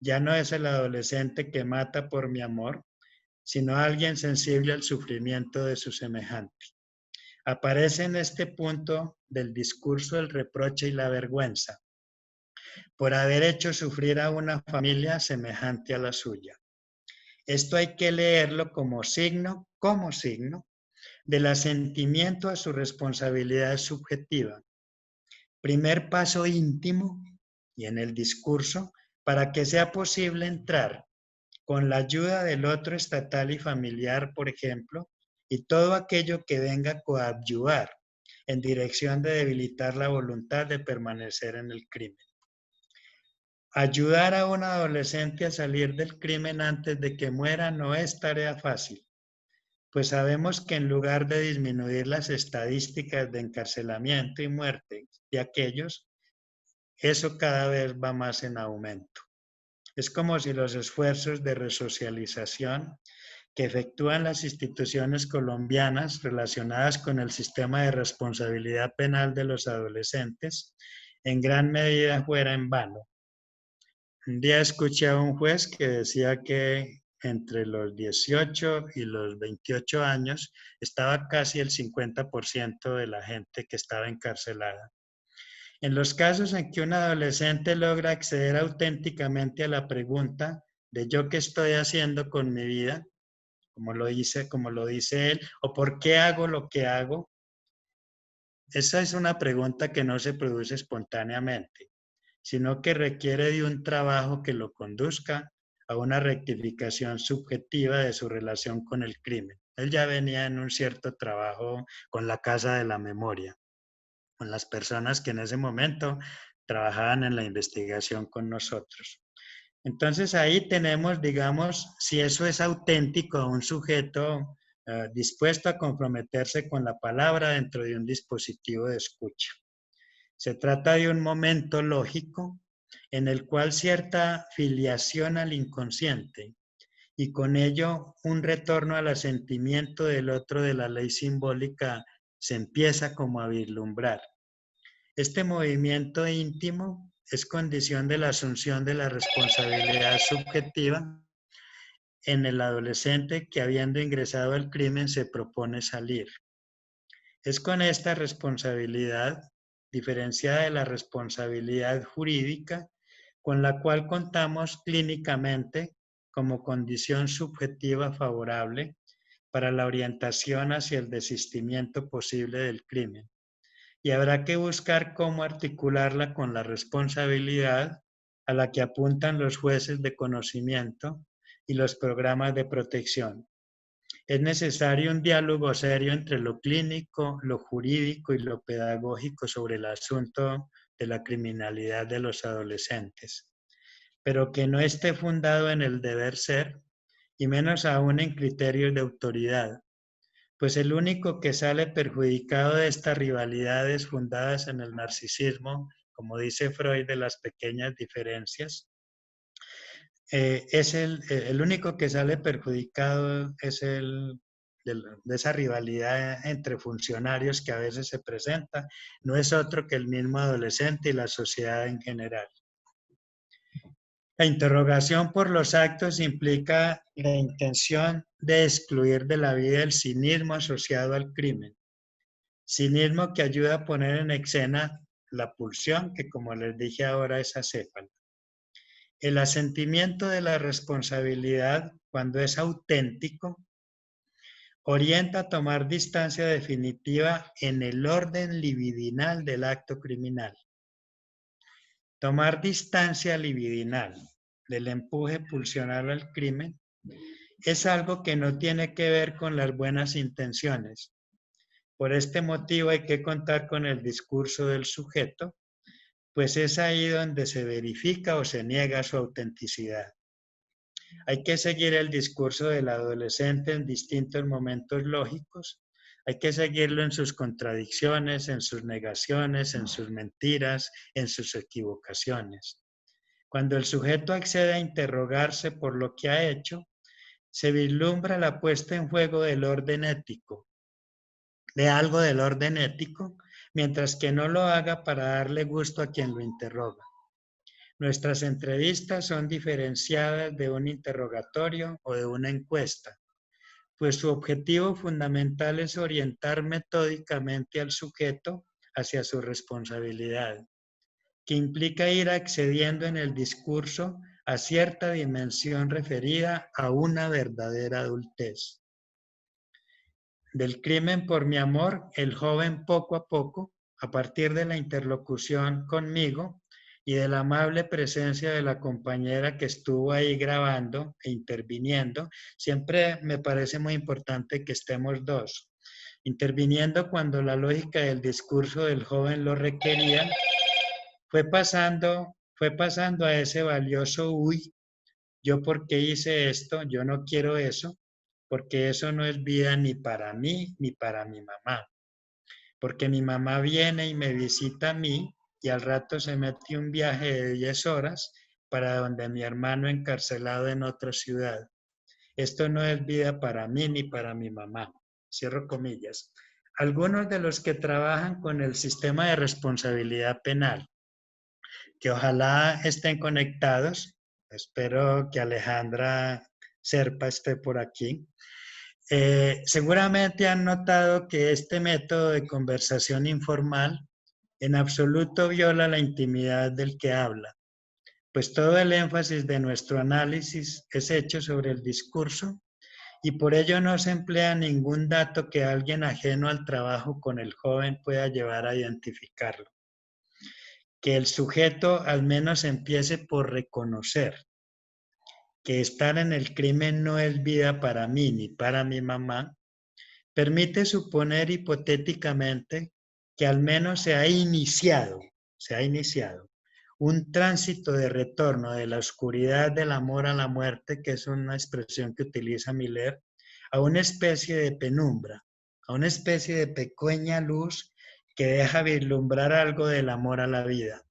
Ya no es el adolescente que mata por mi amor, sino alguien sensible al sufrimiento de su semejante. Aparece en este punto del discurso el reproche y la vergüenza por haber hecho sufrir a una familia semejante a la suya. Esto hay que leerlo como signo del asentimiento a su responsabilidad subjetiva. Primer paso íntimo y en el discurso para que sea posible entrar con la ayuda del otro estatal y familiar, por ejemplo, y todo aquello que venga a coadyuvar en dirección de debilitar la voluntad de permanecer en el crimen. Ayudar a un adolescente a salir del crimen antes de que muera no es tarea fácil, pues sabemos que en lugar de disminuir las estadísticas de encarcelamiento y muerte de aquellos, eso cada vez va más en aumento. Es como si los esfuerzos de resocialización que efectúan las instituciones colombianas relacionadas con el sistema de responsabilidad penal de los adolescentes en gran medida fuera en vano. Un día escuché a un juez que decía que entre los 18 y los 28 años, estaba casi el 50% de la gente que estaba encarcelada. En los casos en que un adolescente logra acceder auténticamente a la pregunta de yo qué estoy haciendo con mi vida, como lo dice él, o por qué hago lo que hago, esa es una pregunta que no se produce espontáneamente, sino que requiere de un trabajo que lo conduzca a una rectificación subjetiva de su relación con el crimen. Él ya venía en un cierto trabajo con la Casa de la Memoria, con las personas que en ese momento trabajaban en la investigación con nosotros. Entonces ahí tenemos, digamos, si eso es auténtico a un sujeto dispuesto a comprometerse con la palabra dentro de un dispositivo de escucha. Se trata de un momento lógico en el cual cierta filiación al inconsciente y con ello un retorno al asentimiento del otro de la ley simbólica se empieza como a vislumbrar. Este movimiento íntimo es condición de la asunción de la responsabilidad subjetiva en el adolescente que habiendo ingresado al crimen se propone salir. Es con esta responsabilidad, diferenciada de la responsabilidad jurídica, con la cual contamos clínicamente como condición subjetiva favorable para la orientación hacia el desistimiento posible del crimen. Y habrá que buscar cómo articularla con la responsabilidad a la que apuntan los jueces de conocimiento y los programas de protección. Es necesario un diálogo serio entre lo clínico, lo jurídico y lo pedagógico sobre el asunto de la criminalidad de los adolescentes, pero que no esté fundado en el deber ser y menos aún en criterios de autoridad, pues el único que sale perjudicado de estas rivalidades fundadas en el narcisismo, como dice Freud, de las pequeñas diferencias, es el único que sale perjudicado es de esa rivalidad entre funcionarios que a veces se presenta, no es otro que el mismo adolescente y la sociedad en general. La interrogación por los actos implica la intención de excluir de la vida el cinismo asociado al crimen. Cinismo que ayuda a poner en escena la pulsión que, como les dije ahora, es acéfala. El asentimiento de la responsabilidad, cuando es auténtico, orienta a tomar distancia definitiva en el orden libidinal del acto criminal. Tomar distancia libidinal del empuje pulsional al crimen es algo que no tiene que ver con las buenas intenciones. Por este motivo hay que contar con el discurso del sujeto, pues es ahí donde se verifica o se niega su autenticidad. Hay que seguir el discurso del adolescente en distintos momentos lógicos. Hay que seguirlo en sus contradicciones, en sus negaciones, en sus mentiras, en sus equivocaciones. Cuando el sujeto accede a interrogarse por lo que ha hecho, se vislumbra la puesta en juego del orden ético, de algo del orden ético, mientras que no lo haga para darle gusto a quien lo interroga. Nuestras entrevistas son diferenciadas de un interrogatorio o de una encuesta, pues su objetivo fundamental es orientar metódicamente al sujeto hacia su responsabilidad, que implica ir accediendo en el discurso a cierta dimensión referida a una verdadera adultez. Del crimen por mi amor, el joven poco a poco, a partir de la interlocución conmigo y de la amable presencia de la compañera que estuvo ahí grabando e interviniendo, siempre me parece muy importante que estemos dos, interviniendo cuando la lógica del discurso del joven lo requería, fue pasando a ese valioso uy, yo por qué hice esto, yo no quiero eso, porque eso no es vida ni para mí ni para mi mamá. Porque mi mamá viene y me visita a mí y al rato se mete un viaje de 10 horas para donde mi hermano encarcelado en otra ciudad. Esto no es vida para mí ni para mi mamá. Cierro comillas. Algunos de los que trabajan con el sistema de responsabilidad penal, que ojalá estén conectados, espero que Alejandra Serpa esté por aquí. Seguramente han notado que este método de conversación informal en absoluto viola la intimidad del que habla, pues todo el énfasis de nuestro análisis es hecho sobre el discurso y por ello no se emplea ningún dato que alguien ajeno al trabajo con el joven pueda llevar a identificarlo. Que el sujeto al menos empiece por reconocer que estar en el crimen no es vida para mí ni para mi mamá, permite suponer hipotéticamente que al menos se ha iniciado un tránsito de retorno de la oscuridad del amor a la muerte, que es una expresión que utiliza Miller, a una especie de penumbra, a una especie de pequeña luz que deja vislumbrar algo del amor a la vida.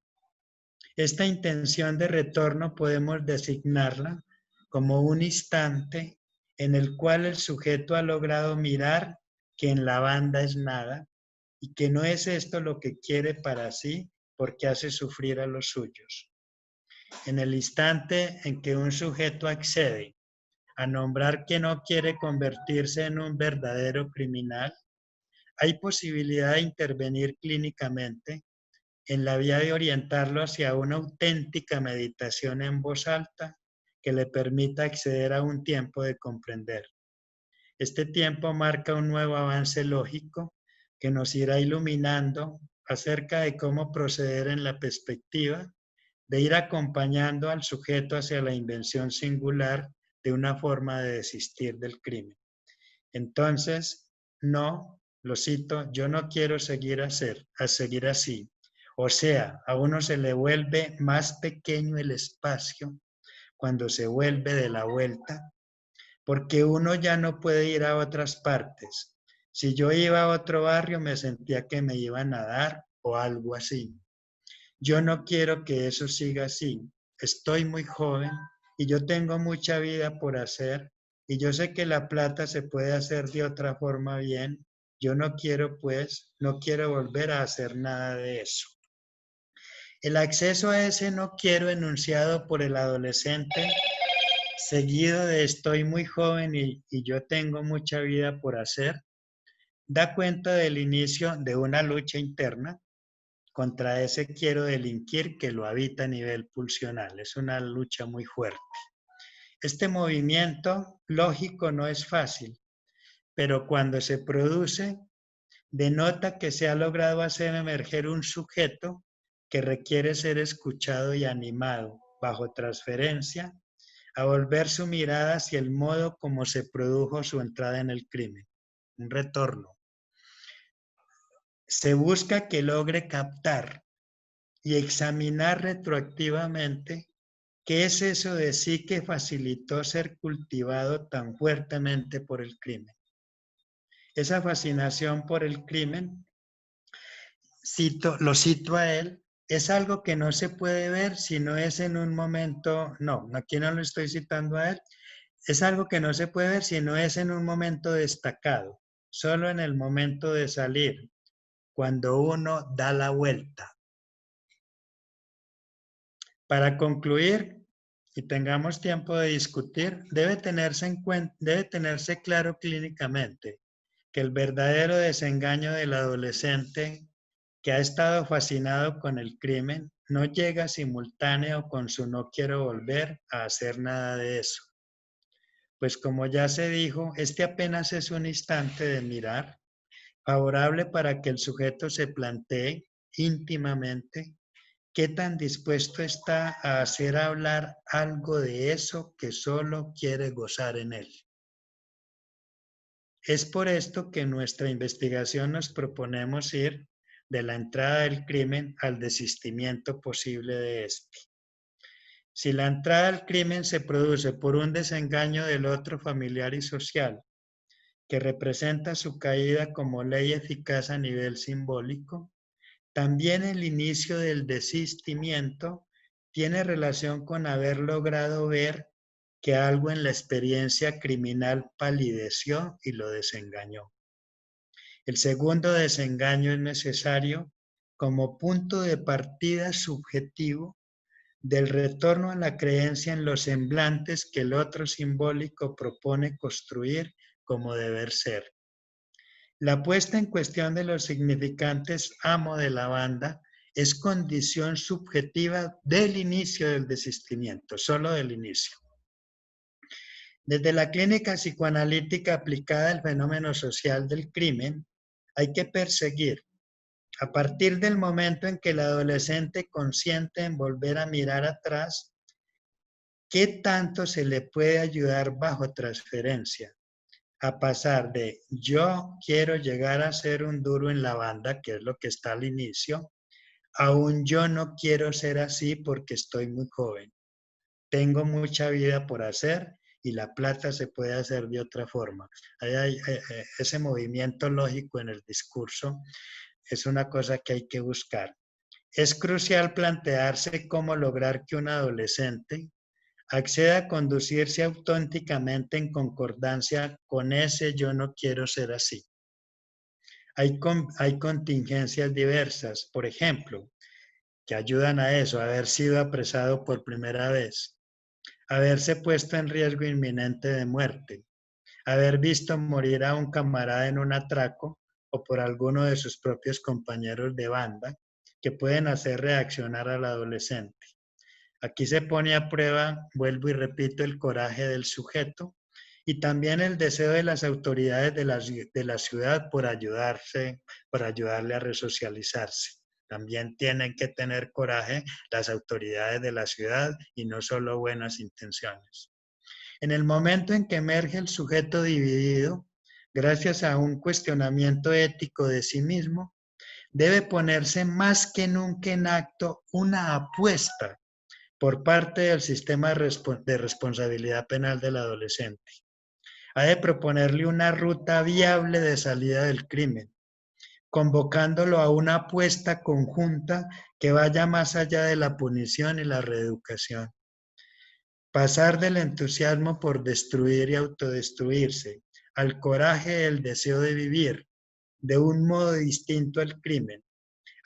Esta intención de retorno podemos designarla como un instante en el cual el sujeto ha logrado mirar que en la banda es nada y que no es esto lo que quiere para sí porque hace sufrir a los suyos. En el instante en que un sujeto accede a nombrar que no quiere convertirse en un verdadero criminal, hay posibilidad de intervenir clínicamente en la vía de orientarlo hacia una auténtica meditación en voz alta que le permita acceder a un tiempo de comprender. Este tiempo marca un nuevo avance lógico que nos irá iluminando acerca de cómo proceder en la perspectiva de ir acompañando al sujeto hacia la invención singular de una forma de desistir del crimen. Entonces, no, lo cito, yo no quiero seguir así. O sea, a uno se le vuelve más pequeño el espacio cuando se vuelve de la vuelta, porque uno ya no puede ir a otras partes. Si yo iba a otro barrio, me sentía que me iban a dar o algo así. Yo no quiero que eso siga así. Estoy muy joven y yo tengo mucha vida por hacer y yo sé que la plata se puede hacer de otra forma bien. Yo no quiero, pues, no quiero volver a hacer nada de eso. El acceso a ese no quiero enunciado por el adolescente, seguido de estoy muy joven y yo tengo mucha vida por hacer, da cuenta del inicio de una lucha interna contra ese quiero delinquir que lo habita a nivel pulsional. Es una lucha muy fuerte. Este movimiento lógico no es fácil, pero cuando se produce, denota que se ha logrado hacer emerger un sujeto que requiere ser escuchado y animado, bajo transferencia, a volver su mirada hacia el modo como se produjo su entrada en el crimen, un retorno. Se busca que logre captar y examinar retroactivamente qué es eso de sí que facilitó ser cultivado tan fuertemente por el crimen. Esa fascinación por el crimen, lo cito a él, es algo que no se puede ver si no es en un momento, no, aquí no lo estoy citando a él, es algo que no se puede ver si no es en un momento destacado, solo en el momento de salir, cuando uno da la vuelta. Para concluir, y tengamos tiempo de discutir, debe tenerse claro clínicamente que el verdadero desengaño del adolescente que ha estado fascinado con el crimen no llega simultáneo con su no quiero volver a hacer nada de eso. Pues como ya se dijo, este apenas es un instante de mirar, favorable para que el sujeto se plantee íntimamente qué tan dispuesto está a hacer hablar algo de eso que solo quiere gozar en él. Es por esto que en nuestra investigación nos proponemos ir de la entrada del crimen al desistimiento posible de este. Si la entrada al crimen se produce por un desengaño del otro familiar y social, que representa su caída como ley eficaz a nivel simbólico, también el inicio del desistimiento tiene relación con haber logrado ver que algo en la experiencia criminal palideció y lo desengañó. El segundo desengaño es necesario como punto de partida subjetivo del retorno a la creencia en los semblantes que el otro simbólico propone construir como deber ser. La puesta en cuestión de los significantes amo de la banda es condición subjetiva del inicio del desistimiento, solo del inicio. Desde la clínica psicoanalítica aplicada al fenómeno social del crimen, hay que perseguir, a partir del momento en que el adolescente consiente en volver a mirar atrás, qué tanto se le puede ayudar bajo transferencia a pasar de yo quiero llegar a ser un duro en la banda, que es lo que está al inicio, a un yo no quiero ser así porque estoy muy joven. Tengo mucha vida por hacer y la plata se puede hacer de otra forma. Ese movimiento lógico en el discurso es una cosa que hay que buscar. Es crucial plantearse cómo lograr que un adolescente acceda a conducirse auténticamente en concordancia con ese yo no quiero ser así. Hay contingencias diversas, por ejemplo, que ayudan a eso, haber sido apresado por primera vez, haberse puesto en riesgo inminente de muerte, haber visto morir a un camarada en un atraco o por alguno de sus propios compañeros de banda, que pueden hacer reaccionar al adolescente. Aquí se pone a prueba, vuelvo y repito, el coraje del sujeto y también el deseo de las autoridades de la ciudad por ayudarle a resocializarse. También tienen que tener coraje las autoridades de la ciudad y no solo buenas intenciones. En el momento en que emerge el sujeto dividido, gracias a un cuestionamiento ético de sí mismo, debe ponerse más que nunca en acto una apuesta por parte del sistema de responsabilidad penal del adolescente. Ha de proponerle una ruta viable de salida del crimen, convocándolo a una apuesta conjunta que vaya más allá de la punición y la reeducación. Pasar del entusiasmo por destruir y autodestruirse al coraje del deseo de vivir de un modo distinto al crimen,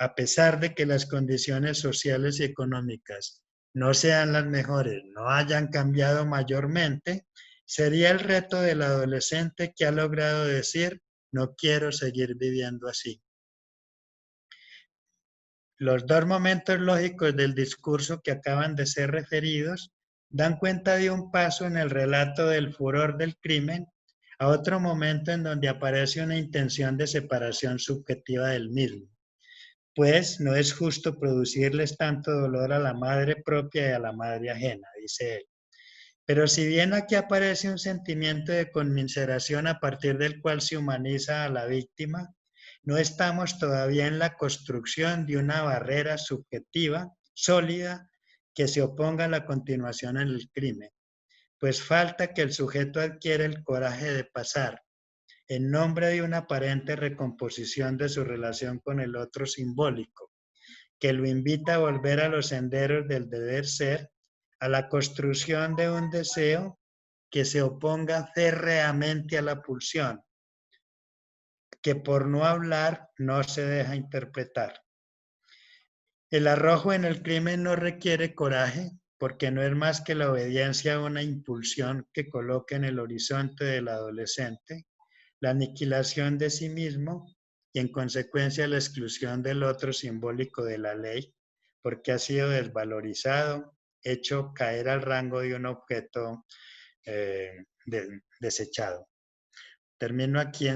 a pesar de que las condiciones sociales y económicas no sean las mejores, no hayan cambiado mayormente, sería el reto del adolescente que ha logrado decir, no quiero seguir viviendo así. Los dos momentos lógicos del discurso que acaban de ser referidos dan cuenta de un paso en el relato del furor del crimen a otro momento en donde aparece una intención de separación subjetiva del mismo. Pues no es justo producirles tanto dolor a la madre propia y a la madre ajena, dice él. Pero si bien aquí aparece un sentimiento de conmiseración a partir del cual se humaniza a la víctima, no estamos todavía en la construcción de una barrera subjetiva sólida que se oponga a la continuación en el crimen, pues falta que el sujeto adquiera el coraje de pasar, en nombre de una aparente recomposición de su relación con el otro simbólico, que lo invita a volver a los senderos del deber ser, a la construcción de un deseo que se oponga férreamente a la pulsión, que por no hablar no se deja interpretar. El arrojo en el crimen no requiere coraje, porque no es más que la obediencia a una impulsión que coloca en el horizonte del adolescente la aniquilación de sí mismo y en consecuencia la exclusión del otro simbólico de la ley, porque ha sido desvalorizado, hecho caer al rango de un objeto desechado. Termino aquí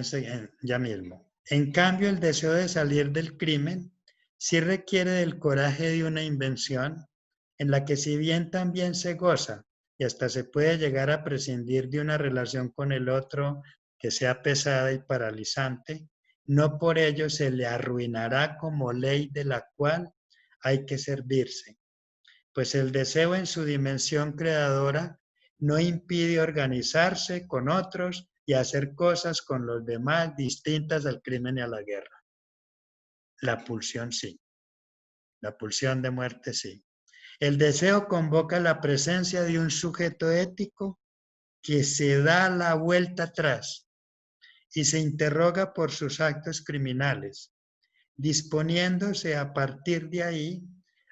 ya mismo. En cambio, el deseo de salir del crimen sí requiere del coraje de una invención en la que si bien también se goza y hasta se puede llegar a prescindir de una relación con el otro que sea pesada y paralizante, no por ello se le arruinará como ley de la cual hay que servirse, pues el deseo en su dimensión creadora no impide organizarse con otros y hacer cosas con los demás distintas al crimen y a la guerra. La pulsión sí, la pulsión de muerte sí. El deseo convoca la presencia de un sujeto ético que se da la vuelta atrás y se interroga por sus actos criminales, disponiéndose a partir de ahí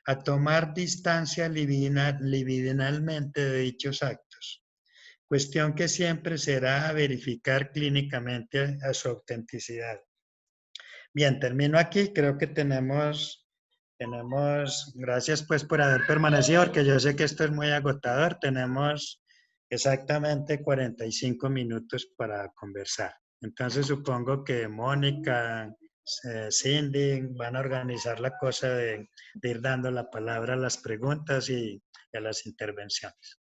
a tomar distancia libidinalmente de dichos actos, cuestión que siempre será verificar clínicamente a su autenticidad. Bien, termino aquí, creo que gracias pues por haber permanecido, porque yo sé que esto es muy agotador, tenemos exactamente 45 minutos para conversar. Entonces supongo que Mónica, Cindy van a organizar la cosa de ir dando la palabra a las preguntas y a las intervenciones.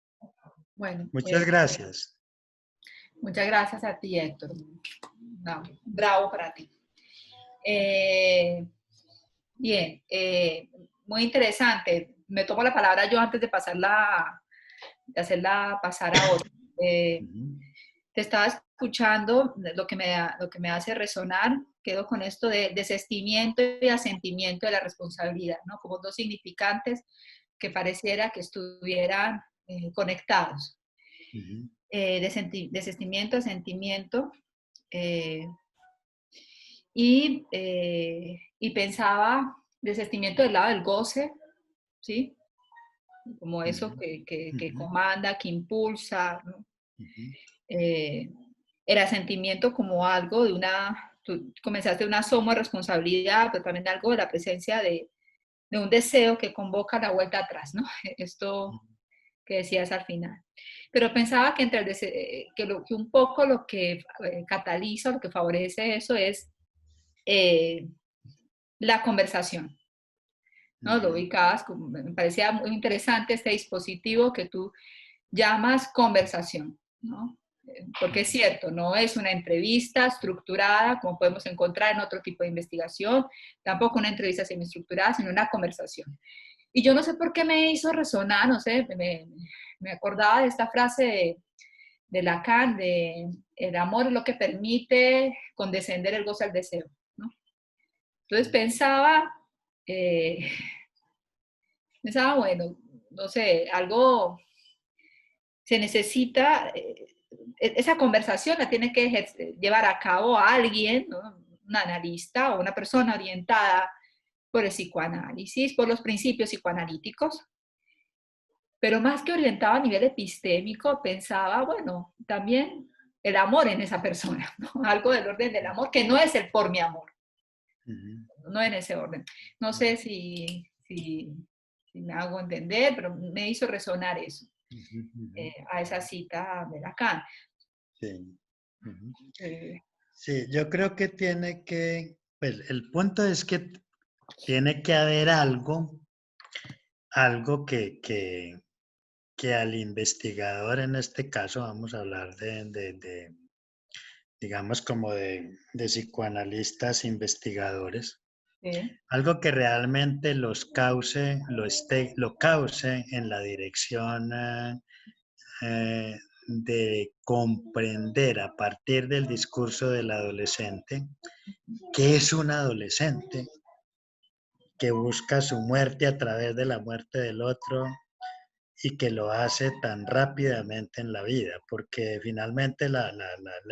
Bueno, Muchas gracias. muchas gracias a ti, Héctor. No, bravo para ti. Bien, muy interesante. Me tomo la palabra yo antes de de hacerla pasar a otro. Te estaba escuchando, lo que me hace resonar, quedo con esto de desistimiento y asentimiento de la responsabilidad, ¿no? Como dos significantes que pareciera que estuvieran conectados. Desistimiento, asentimiento. Y pensaba desistimiento del lado del goce, ¿sí? Como eso que comanda, que impulsa, ¿no? El asentimiento como algo de tú comenzaste una soma de responsabilidad, pero también algo de la presencia de un deseo que convoca la vuelta atrás, ¿no? Esto que decías al final. Pero pensaba que, que un poco lo que cataliza, lo que favorece eso es la conversación, ¿no? Lo ubicabas, me parecía muy interesante este dispositivo que tú llamas conversación, ¿no? Porque es cierto, no es una entrevista estructurada como podemos encontrar en otro tipo de investigación, tampoco una entrevista semiestructurada, sino una conversación. Y yo no sé por qué me hizo resonar, no sé, me acordaba de esta frase de Lacan, de el amor es lo que permite condescender el goce al deseo, ¿no? Entonces eh, bueno, no sé, algo se necesita, esa conversación la tiene que llevar a cabo alguien, ¿no? Un analista o una persona orientada por el psicoanálisis, por los principios psicoanalíticos, pero más que orientado a nivel epistémico, pensaba, bueno, también el amor en esa persona, ¿no? Algo del orden del amor, que no es el por mi amor, no en ese orden. No sé si me hago entender, pero me hizo resonar eso, a esa cita de Lacan. Sí. Sí, yo creo que pues el punto es que tiene que haber algo que al investigador, en este caso vamos a hablar digamos como de psicoanalistas investigadores, Sí. algo que realmente lo cause en la dirección de comprender a partir del discurso del adolescente qué es un adolescente que busca su muerte a través de la muerte del otro y que lo hace tan rápidamente en la vida, porque finalmente la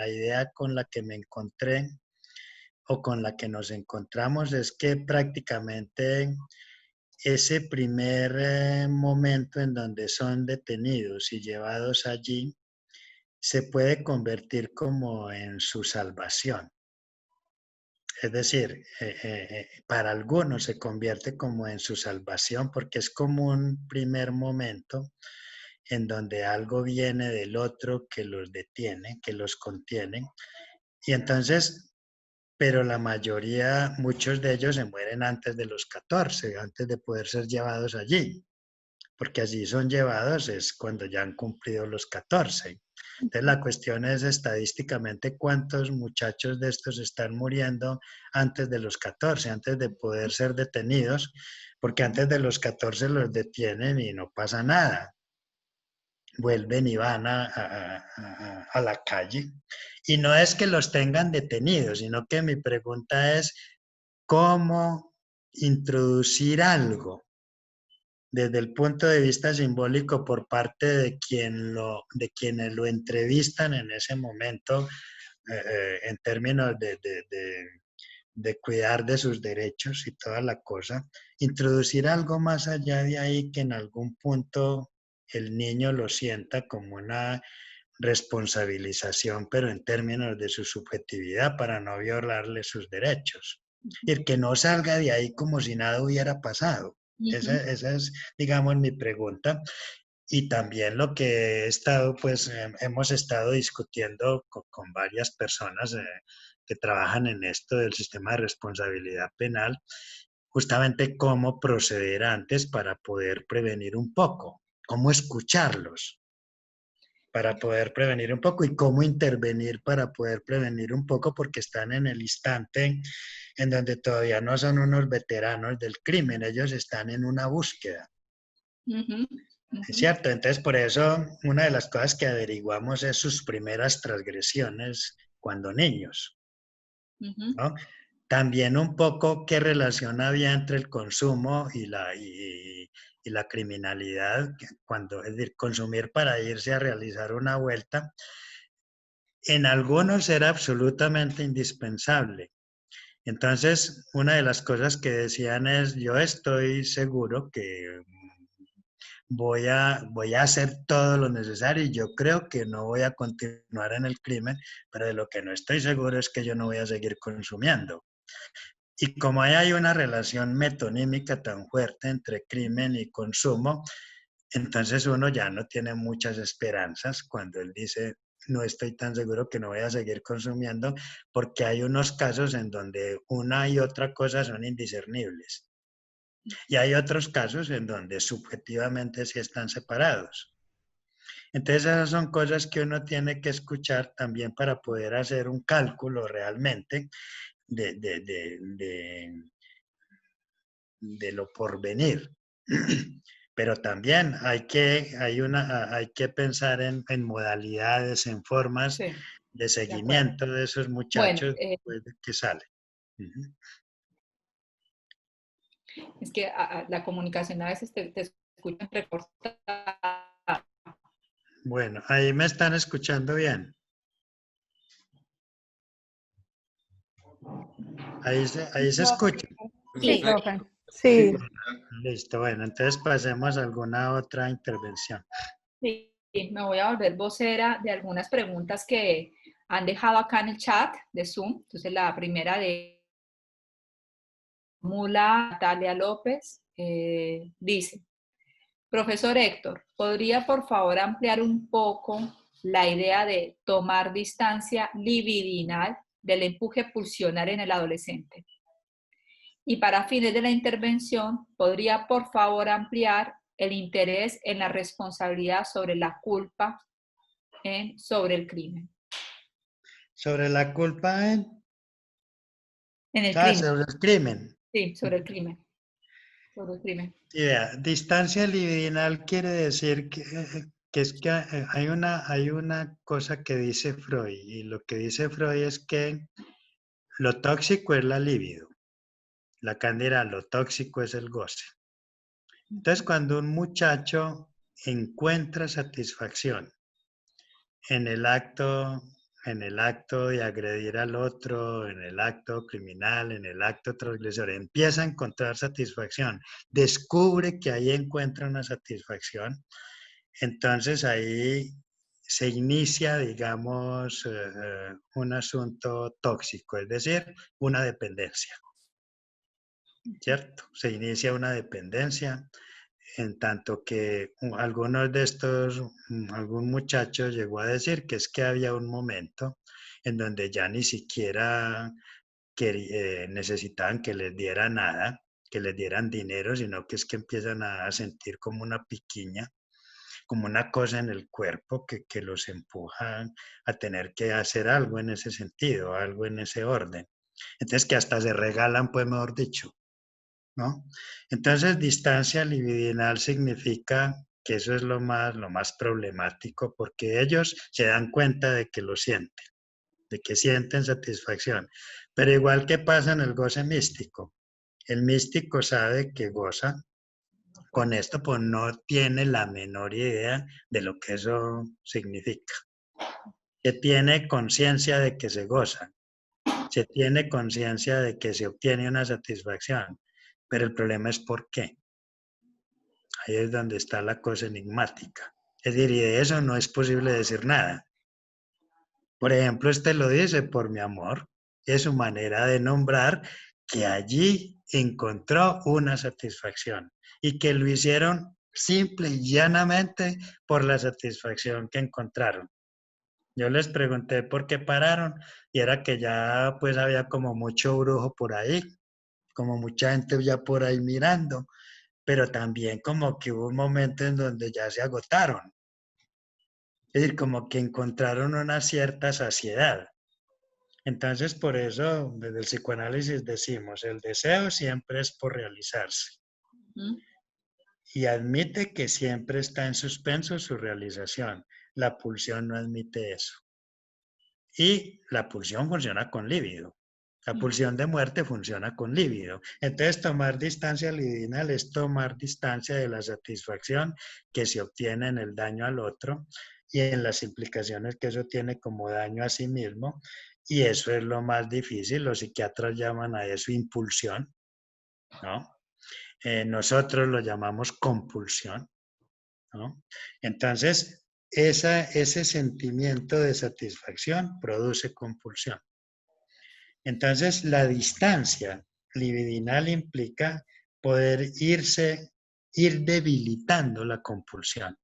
idea con la que me encontré o con la que nos encontramos es que prácticamente ese primer momento en donde son detenidos y llevados allí se puede convertir como en su salvación. Es decir, para algunos se convierte como en su salvación porque es como un primer momento en donde algo viene del otro que los detiene, que los contiene. Y entonces, pero la mayoría, muchos de ellos se mueren antes de los 14, antes de poder ser llevados allí, porque allí son llevados es cuando ya han cumplido los 14. Entonces la cuestión es estadísticamente cuántos muchachos de estos están muriendo antes de los 14, antes de poder ser detenidos, porque antes de los 14 los detienen y no pasa nada. Vuelven y van a la calle. Y no es que los tengan detenidos, sino que mi pregunta es, ¿cómo introducir algo desde el punto de vista simbólico por parte de quienes lo entrevistan en ese momento, en términos de cuidar de sus derechos y toda la cosa, introducir algo más allá de ahí que en algún punto el niño lo sienta como una responsabilización, pero en términos de su subjetividad para no violarle sus derechos. Y que no salga de ahí como si nada hubiera pasado. Esa es, digamos, mi pregunta. Y también lo que he estado, pues hemos estado discutiendo con varias personas que trabajan en esto del sistema de responsabilidad penal, justamente cómo proceder antes para poder prevenir un poco, cómo escucharlos para poder prevenir un poco y cómo intervenir para poder prevenir un poco porque están en el instante en donde todavía no son unos veteranos del crimen, ellos están en una búsqueda. ¿Es cierto? Entonces, por eso, una de las cosas que averiguamos es sus primeras transgresiones cuando niños, ¿no? También un poco qué relación había entre el consumo y la criminalidad, cuando, es decir, consumir para irse a realizar una vuelta. En algunos era absolutamente indispensable. Entonces, una de las cosas que decían es, yo estoy seguro que voy a hacer todo lo necesario y yo creo que no voy a continuar en el crimen, pero de lo que no estoy seguro es que yo no voy a seguir consumiendo. Y como hay una relación metonímica tan fuerte entre crimen y consumo, entonces uno ya no tiene muchas esperanzas cuando él dice, no estoy tan seguro que no voy a seguir consumiendo, porque hay unos casos en donde una y otra cosa son indiscernibles. Y hay otros casos en donde subjetivamente sí están separados. Entonces esas son cosas que uno tiene que escuchar también para poder hacer un cálculo realmente de lo por venir. Pero también hay que pensar en modalidades, en formas Sí, de de acuerdo. seguimiento de esos Bueno, muchachos después de que salen. es que la comunicación a veces te escucha entrecortada. Bueno, ahí me están escuchando bien. Ahí se escucha. Sí, Sí, profe. Sí. Listo, bueno, entonces pasemos a alguna otra intervención. sí, me voy a volver vocera de algunas preguntas que han dejado acá en el chat de Zoom. Entonces, la primera de Mula Natalia López dice, profesor Héctor, ¿podría por favor ampliar un poco la idea de tomar distancia libidinal del empuje pulsional en el adolescente? Y para fines de la intervención, ¿podría por favor ampliar el interés en la responsabilidad sobre la culpa sobre el crimen? Sobre la culpa En el crimen, sobre el crimen. sí, sobre el crimen. Sobre el crimen. Yeah. Distancia libidinal quiere decir que es que hay una cosa que dice Freud, y lo que dice Freud es que lo tóxico es la libido. Lacan dirá, lo tóxico es el goce. Entonces, cuando un muchacho encuentra satisfacción en el acto, de agredir al otro, en el acto criminal, en el acto transgresor, empieza a encontrar satisfacción, descubre que ahí encuentra una satisfacción, entonces ahí se inicia, digamos, un asunto tóxico, es decir, una dependencia, ¿cierto? Se inicia una dependencia, en tanto que algunos de estos, algún muchacho llegó a decir que es que había un momento en donde ya ni siquiera necesitaban que les diera nada, que les dieran dinero, sino que es que empiezan a sentir como una piquiña, como una cosa en el cuerpo que los empuja a tener que hacer algo en ese sentido, algo en ese orden. Entonces que hasta se regalan, pues mejor dicho, ¿no? Entonces, distancia libidinal significa que eso es lo más problemático, porque ellos se dan cuenta de que lo sienten, de que sienten satisfacción. Pero igual que pasa en el goce místico, el místico sabe que goza, con esto pues no tiene la menor idea de lo que eso significa, que tiene conciencia de que se goza, Se tiene conciencia de que se obtiene una satisfacción, pero el problema es por qué. Ahí es donde está la cosa enigmática. Es decir, y de eso no es posible decir nada. Por ejemplo, este lo dice por mi amor. Es su manera de nombrar que allí encontró una satisfacción y que lo hicieron simple y llanamente por la satisfacción que encontraron. Yo les pregunté por qué pararon y era que ya pues había como mucho brujo por ahí, como mucha gente ya por ahí mirando, pero también como que hubo un momento en donde ya se agotaron. Es decir, como que encontraron una cierta saciedad. Entonces, por eso, desde el psicoanálisis decimos, el deseo siempre es por realizarse. Y admite que siempre está en suspenso su realización. La pulsión no admite eso. Y la pulsión funciona con líbido. La pulsión de muerte funciona con líbido. Entonces, tomar distancia libidinal es tomar distancia de la satisfacción que se obtiene en el daño al otro y en las implicaciones que eso tiene como daño a sí mismo. Y eso es lo más difícil. Los psiquiatras llaman a eso impulsión, ¿no? Nosotros lo llamamos compulsión, ¿no? Entonces, ese sentimiento de satisfacción produce compulsión. Entonces, la distancia libidinal implica poder ir debilitando la compulsión.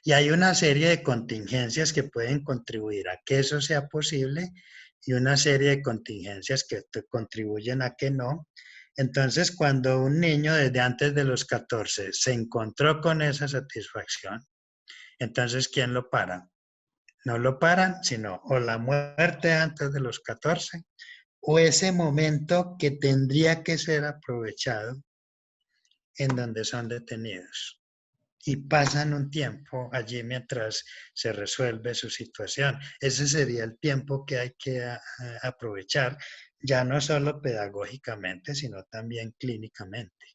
Y hay una serie de contingencias que pueden contribuir a que eso sea posible y una serie de contingencias que contribuyen a que no. Entonces, cuando un niño desde antes de los 14 se encontró con esa satisfacción, entonces, ¿quién lo para? No lo paran, sino o la muerte antes de los 14 o ese momento que tendría que ser aprovechado en donde son detenidos. Y pasan un tiempo allí mientras se resuelve su situación. Ese sería el tiempo que hay que aprovechar, ya no solo pedagógicamente, sino también clínicamente.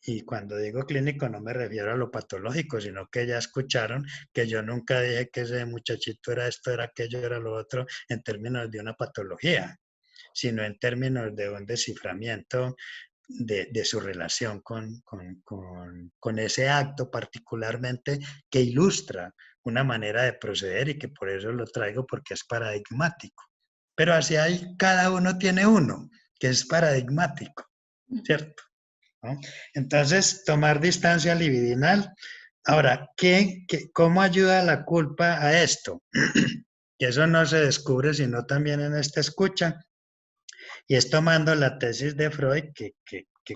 Y cuando digo clínico no me refiero a lo patológico, sino que ya escucharon que yo nunca dije que ese muchachito era esto, era aquello, era lo otro, en términos de una patología, sino en términos de un desciframiento de su relación con ese acto particularmente que ilustra una manera de proceder y que por eso lo traigo porque es paradigmático. Pero hacia ahí cada uno tiene uno que es paradigmático, ¿cierto? ¿No? Entonces, tomar distancia libidinal. Ahora, ¿cómo ayuda la culpa a esto? Que eso no se descubre sino también en esta escucha. Y es tomando la tesis de Freud que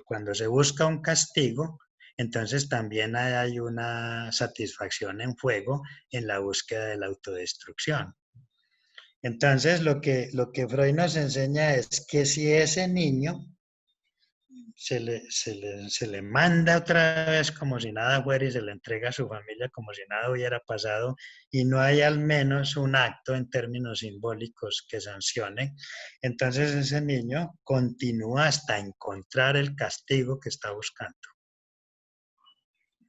cuando se busca un castigo, entonces también hay una satisfacción en fuego en la búsqueda de la autodestrucción. Entonces, lo que Freud nos enseña es que si ese niño se le manda otra vez como si nada fuera y se le entrega a su familia como si nada hubiera pasado y no hay al menos un acto en términos simbólicos que sancione, entonces ese niño continúa hasta encontrar el castigo que está buscando.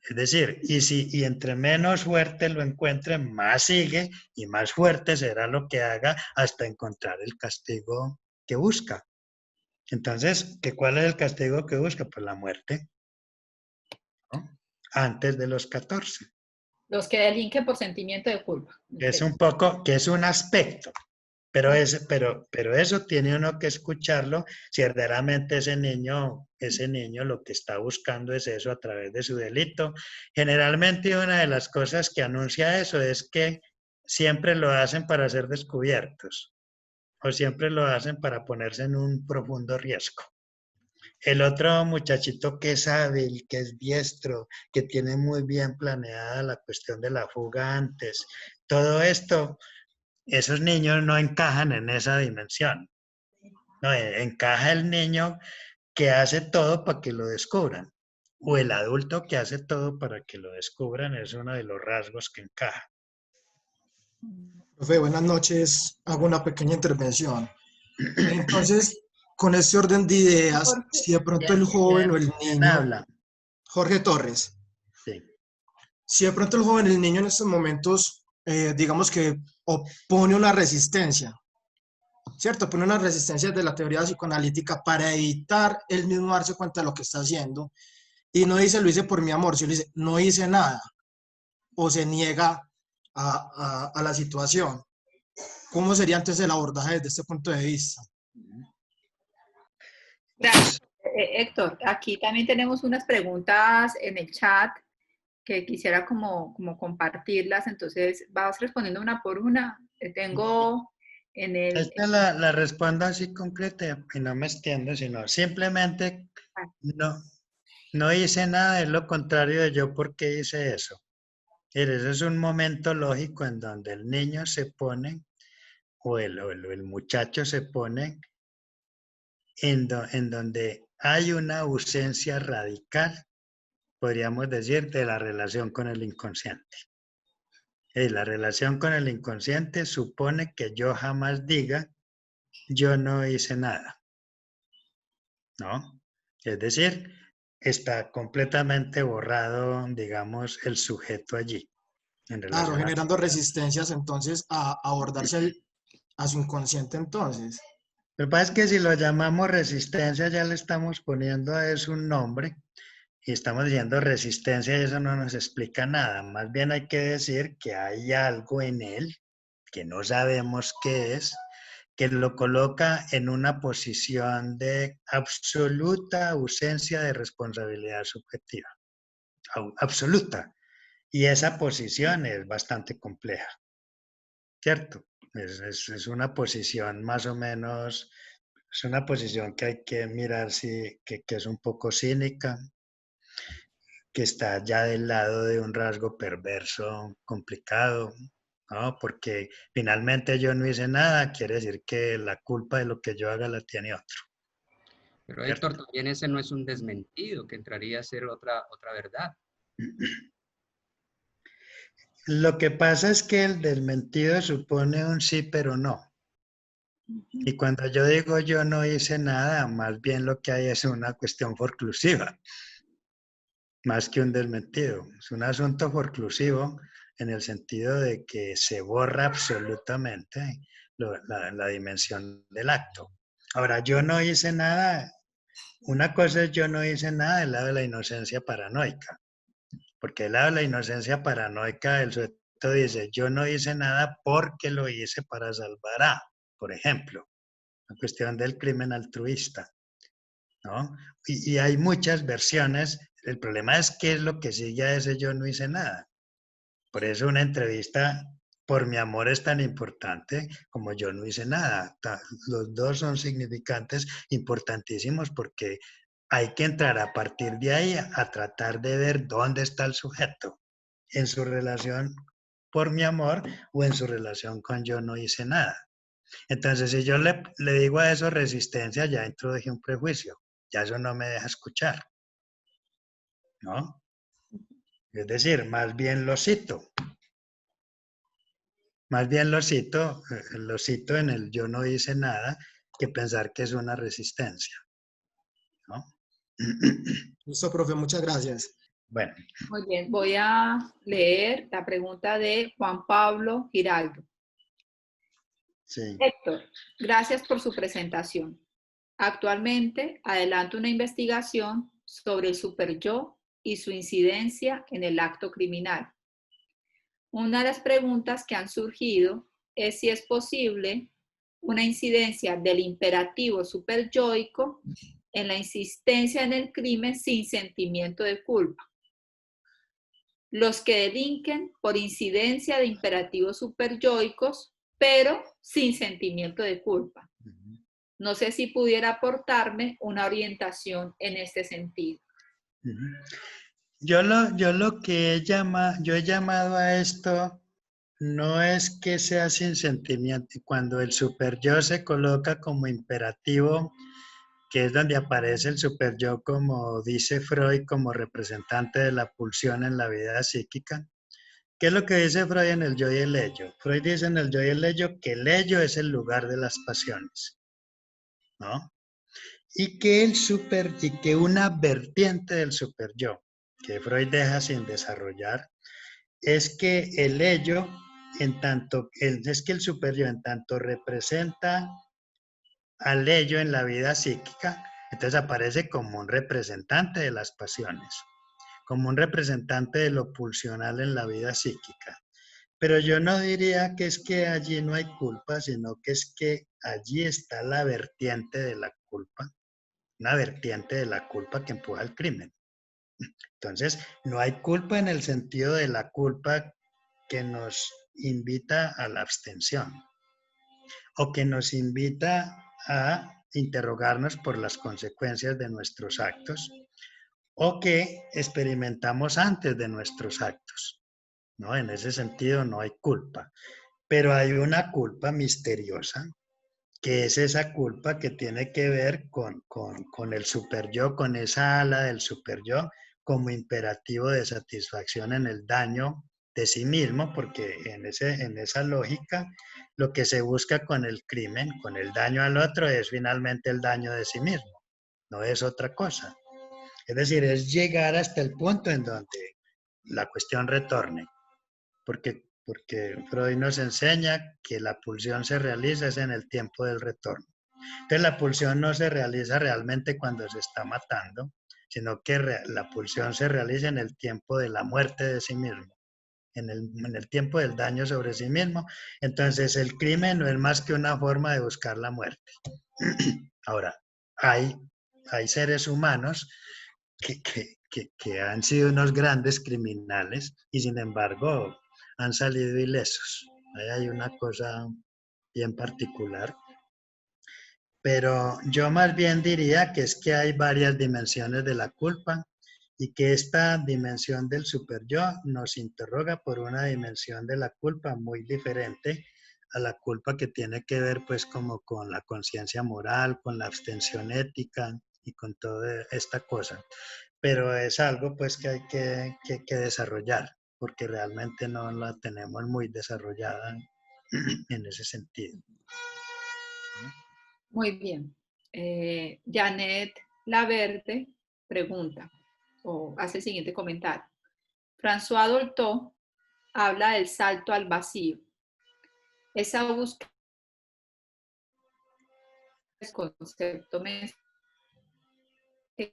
Es decir, y entre menos fuerte lo encuentre, más sigue y más fuerte será lo que haga hasta encontrar el castigo que busca. Entonces, ¿cuál es el castigo que busca? Pues la muerte, ¿no? Antes de los 14. Los que delinquen por sentimiento de culpa. Es un poco, que es un aspecto, pero eso tiene uno que escucharlo si verdaderamente ese niño lo que está buscando es eso a través de su delito. Generalmente una de las cosas que anuncia eso es que siempre lo hacen para ser descubiertos o siempre lo hacen para ponerse en un profundo riesgo. El otro muchachito que es hábil, que es diestro, que tiene muy bien planeada la cuestión de la fuga antes, todo esto, esos niños no encajan en esa dimensión. No, encaja el niño que hace todo para que lo descubran. O el adulto que hace todo para que lo descubran es uno de los rasgos que encaja. Profe, buenas noches. Hago una pequeña intervención. Entonces, con este orden de ideas, si de pronto el joven o el ¿Quién niño, habla? Jorge Torres, Sí. si de pronto el joven, el niño en estos momentos, digamos que opone una resistencia ¿cierto? Pone unas resistencias de la teoría psicoanalítica para evitar él mismo darse cuenta de lo que está haciendo. Y no dice, lo hice por mi amor, sino dice, no hice nada. O se niega a la situación. ¿Cómo sería entonces el abordaje desde este punto de vista? Gracias, Héctor. Aquí también tenemos unas preguntas en el chat que quisiera como compartirlas, entonces vas respondiendo una por una. Tengo en el... Esta la respondo así concreta y no me extiendo, sino simplemente no hice nada, es lo contrario de yo porque hice eso. Ese es un momento lógico en donde el niño se pone o el muchacho se pone en donde hay una ausencia radical, podríamos decir, de la relación con el inconsciente. La relación con el inconsciente supone que yo jamás diga, yo no hice nada, ¿no? Es decir, está completamente borrado, digamos, el sujeto allí, en Claro, relación a... generando resistencias entonces a abordarse a su inconsciente entonces. Lo que pasa es que si lo llamamos resistencia, ya le estamos poniendo a eso un nombre y estamos diciendo resistencia y eso no nos explica nada. Más bien hay que decir que hay algo en él que no sabemos qué es, que lo coloca en una posición de absoluta ausencia de responsabilidad subjetiva. Absoluta. Y esa posición es bastante compleja, ¿cierto? Es una posición más o menos, es una posición que hay que mirar que es un poco cínica, que está ya del lado de un rasgo perverso complicado, ¿no? Porque finalmente yo no hice nada, quiere decir que la culpa de lo que yo haga la tiene otro, Pero Héctor, ¿cierto? también ese no es un desmentido, que entraría a ser otra verdad. Lo que pasa es que el desmentido supone un sí pero no. Y cuando yo digo yo no hice nada, más bien lo que hay es una cuestión forclusiva, más que un desmentido. Es un asunto forclusivo en el sentido de que se borra absolutamente la dimensión del acto. Ahora, yo no hice nada. Una cosa es yo no hice nada del lado de la inocencia paranoica, porque del lado de la inocencia paranoica el sujeto dice yo no hice nada porque lo hice para salvar a, por ejemplo, la cuestión del crimen altruista, ¿no? Y hay muchas versiones. El problema es qué es lo que sigue a ese yo no hice nada. Por eso una entrevista por mi amor es tan importante como yo no hice nada. Los dos son significantes, importantísimos, porque hay que entrar a partir de ahí a tratar de ver dónde está el sujeto en su relación por mi amor o en su relación con yo no hice nada. Entonces, si yo le digo a eso resistencia, ya introduje un prejuicio, ya eso no me deja escuchar, ¿no? Es decir, más bien lo cito. Más bien lo cito en el yo no hice nada, que pensar que es una resistencia, ¿no? Listo, profe, muchas gracias. Bueno, Muy bien, voy a leer la pregunta de Juan Pablo Giraldo. sí. Héctor, gracias por su presentación. Actualmente adelanto una investigación sobre el superyo y su incidencia en el acto criminal. Una de las preguntas que han surgido es si es posible una incidencia del imperativo superyoico en la insistencia en el crimen sin sentimiento de culpa. Los que delinquen por incidencia de imperativos superyoicos, pero sin sentimiento de culpa. No sé si pudiera aportarme una orientación en este sentido. Yo lo que yo he llamado a esto no es que sea sin sentimiento. Cuando el superyo se coloca como imperativo, que es donde aparece el superyo, como dice Freud, como representante de la pulsión en la vida psíquica. ¿Qué es lo que dice Freud en el yo y el ello? Freud dice en el yo y el ello que el ello es el lugar de las pasiones, ¿no? Y que una vertiente del superyo, que Freud deja sin desarrollar, es que el ello, es que el superyo en tanto representa al ello en la vida psíquica, entonces aparece como un representante de las pasiones, como un representante de lo pulsional en la vida psíquica. Pero yo no diría que es que allí no hay culpa, sino que es que allí está la vertiente de la culpa, una vertiente de la culpa que empuja al crimen. Entonces, no hay culpa en el sentido de la culpa que nos invita a la abstención o que nos invita a interrogarnos por las consecuencias de nuestros actos o que experimentamos antes de nuestros actos, ¿no? En ese sentido no hay culpa, pero hay una culpa misteriosa, que es esa culpa que tiene que ver con el superyo, con esa ala del superyo como imperativo de satisfacción en el daño de sí mismo, porque en esa lógica lo que se busca con el crimen, con el daño al otro, es finalmente el daño de sí mismo, no es otra cosa. Es decir, es llegar hasta el punto en donde la cuestión retorne, porque Freud nos enseña que la pulsión se realiza es en el tiempo del retorno. Entonces la pulsión no se realiza realmente cuando se está matando, sino que la pulsión se realiza en el tiempo de la muerte de sí mismo, en el tiempo del daño sobre sí mismo. Entonces el crimen no es más que una forma de buscar la muerte. Ahora, hay seres humanos que han sido unos grandes criminales y sin embargo han salido ilesos. Ahí hay una cosa bien particular. Pero yo más bien diría que es que hay varias dimensiones de la culpa y que esta dimensión del superyo nos interroga por una dimensión de la culpa muy diferente a la culpa que tiene que ver pues como con la conciencia moral, con la abstención ética y con toda esta cosa. Pero es algo pues que hay que desarrollar porque realmente no la tenemos muy desarrollada en ese sentido. Muy bien. Janet Laverde pregunta o hace el siguiente comentario. François Dolto habla del salto al vacío. Esa búsqueda del concepto, ¿qué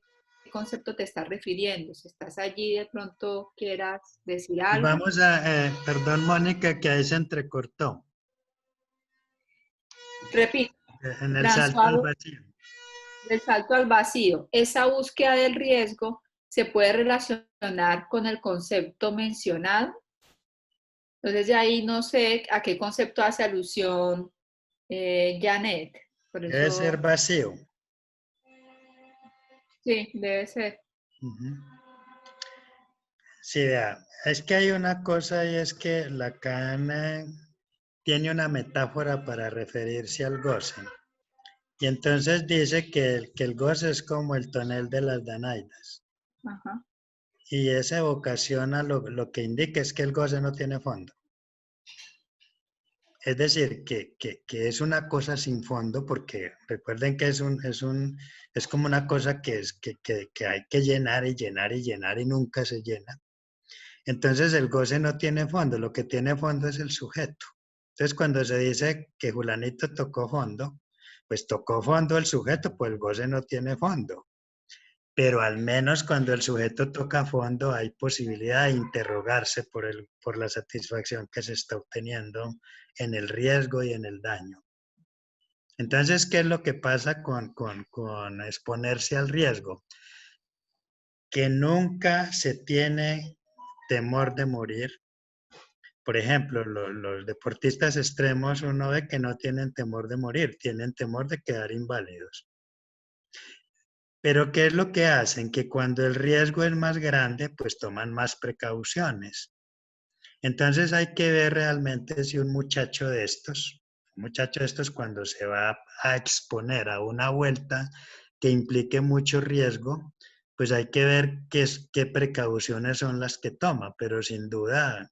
concepto te estás refiriendo? Si estás allí, de pronto quieras decir algo. Vamos perdón Mónica, que ahí se entrecortó. Repito, En el salto al vacío. del salto al vacío. Esa búsqueda del riesgo se puede relacionar con el concepto mencionado. Entonces, de ahí no sé a qué concepto hace alusión Janet. Por eso, Debe ser vacío. sí, debe ser. Sí, vea, es que hay una cosa y es que Lacan tiene una metáfora para referirse al goce. Y entonces dice que el goce es como el tonel de las Danaidas. Ajá. Y esa evocación a lo que indica es que el goce no tiene fondo. Es decir, que es una cosa sin fondo, porque recuerden que es como una cosa que hay que llenar y llenar y llenar y nunca se llena. Entonces el goce no tiene fondo, lo que tiene fondo es el sujeto. Entonces cuando se dice que Julanito tocó fondo, pues tocó fondo el sujeto, pues el goce no tiene fondo. Pero al menos cuando el sujeto toca fondo hay posibilidad de interrogarse por la satisfacción que se está obteniendo en el riesgo y en el daño. Entonces, ¿qué es lo que pasa con exponerse al riesgo? Que nunca se tiene temor de morir. Por ejemplo, los deportistas extremos uno ve que no tienen temor de morir, tienen temor de quedar inválidos. Pero ¿qué es lo que hacen? Que cuando el riesgo es más grande, pues toman más precauciones. Entonces hay que ver realmente si un muchacho de estos cuando se va a exponer a una vuelta que implique mucho riesgo, pues hay que ver qué precauciones son las que toma, pero sin duda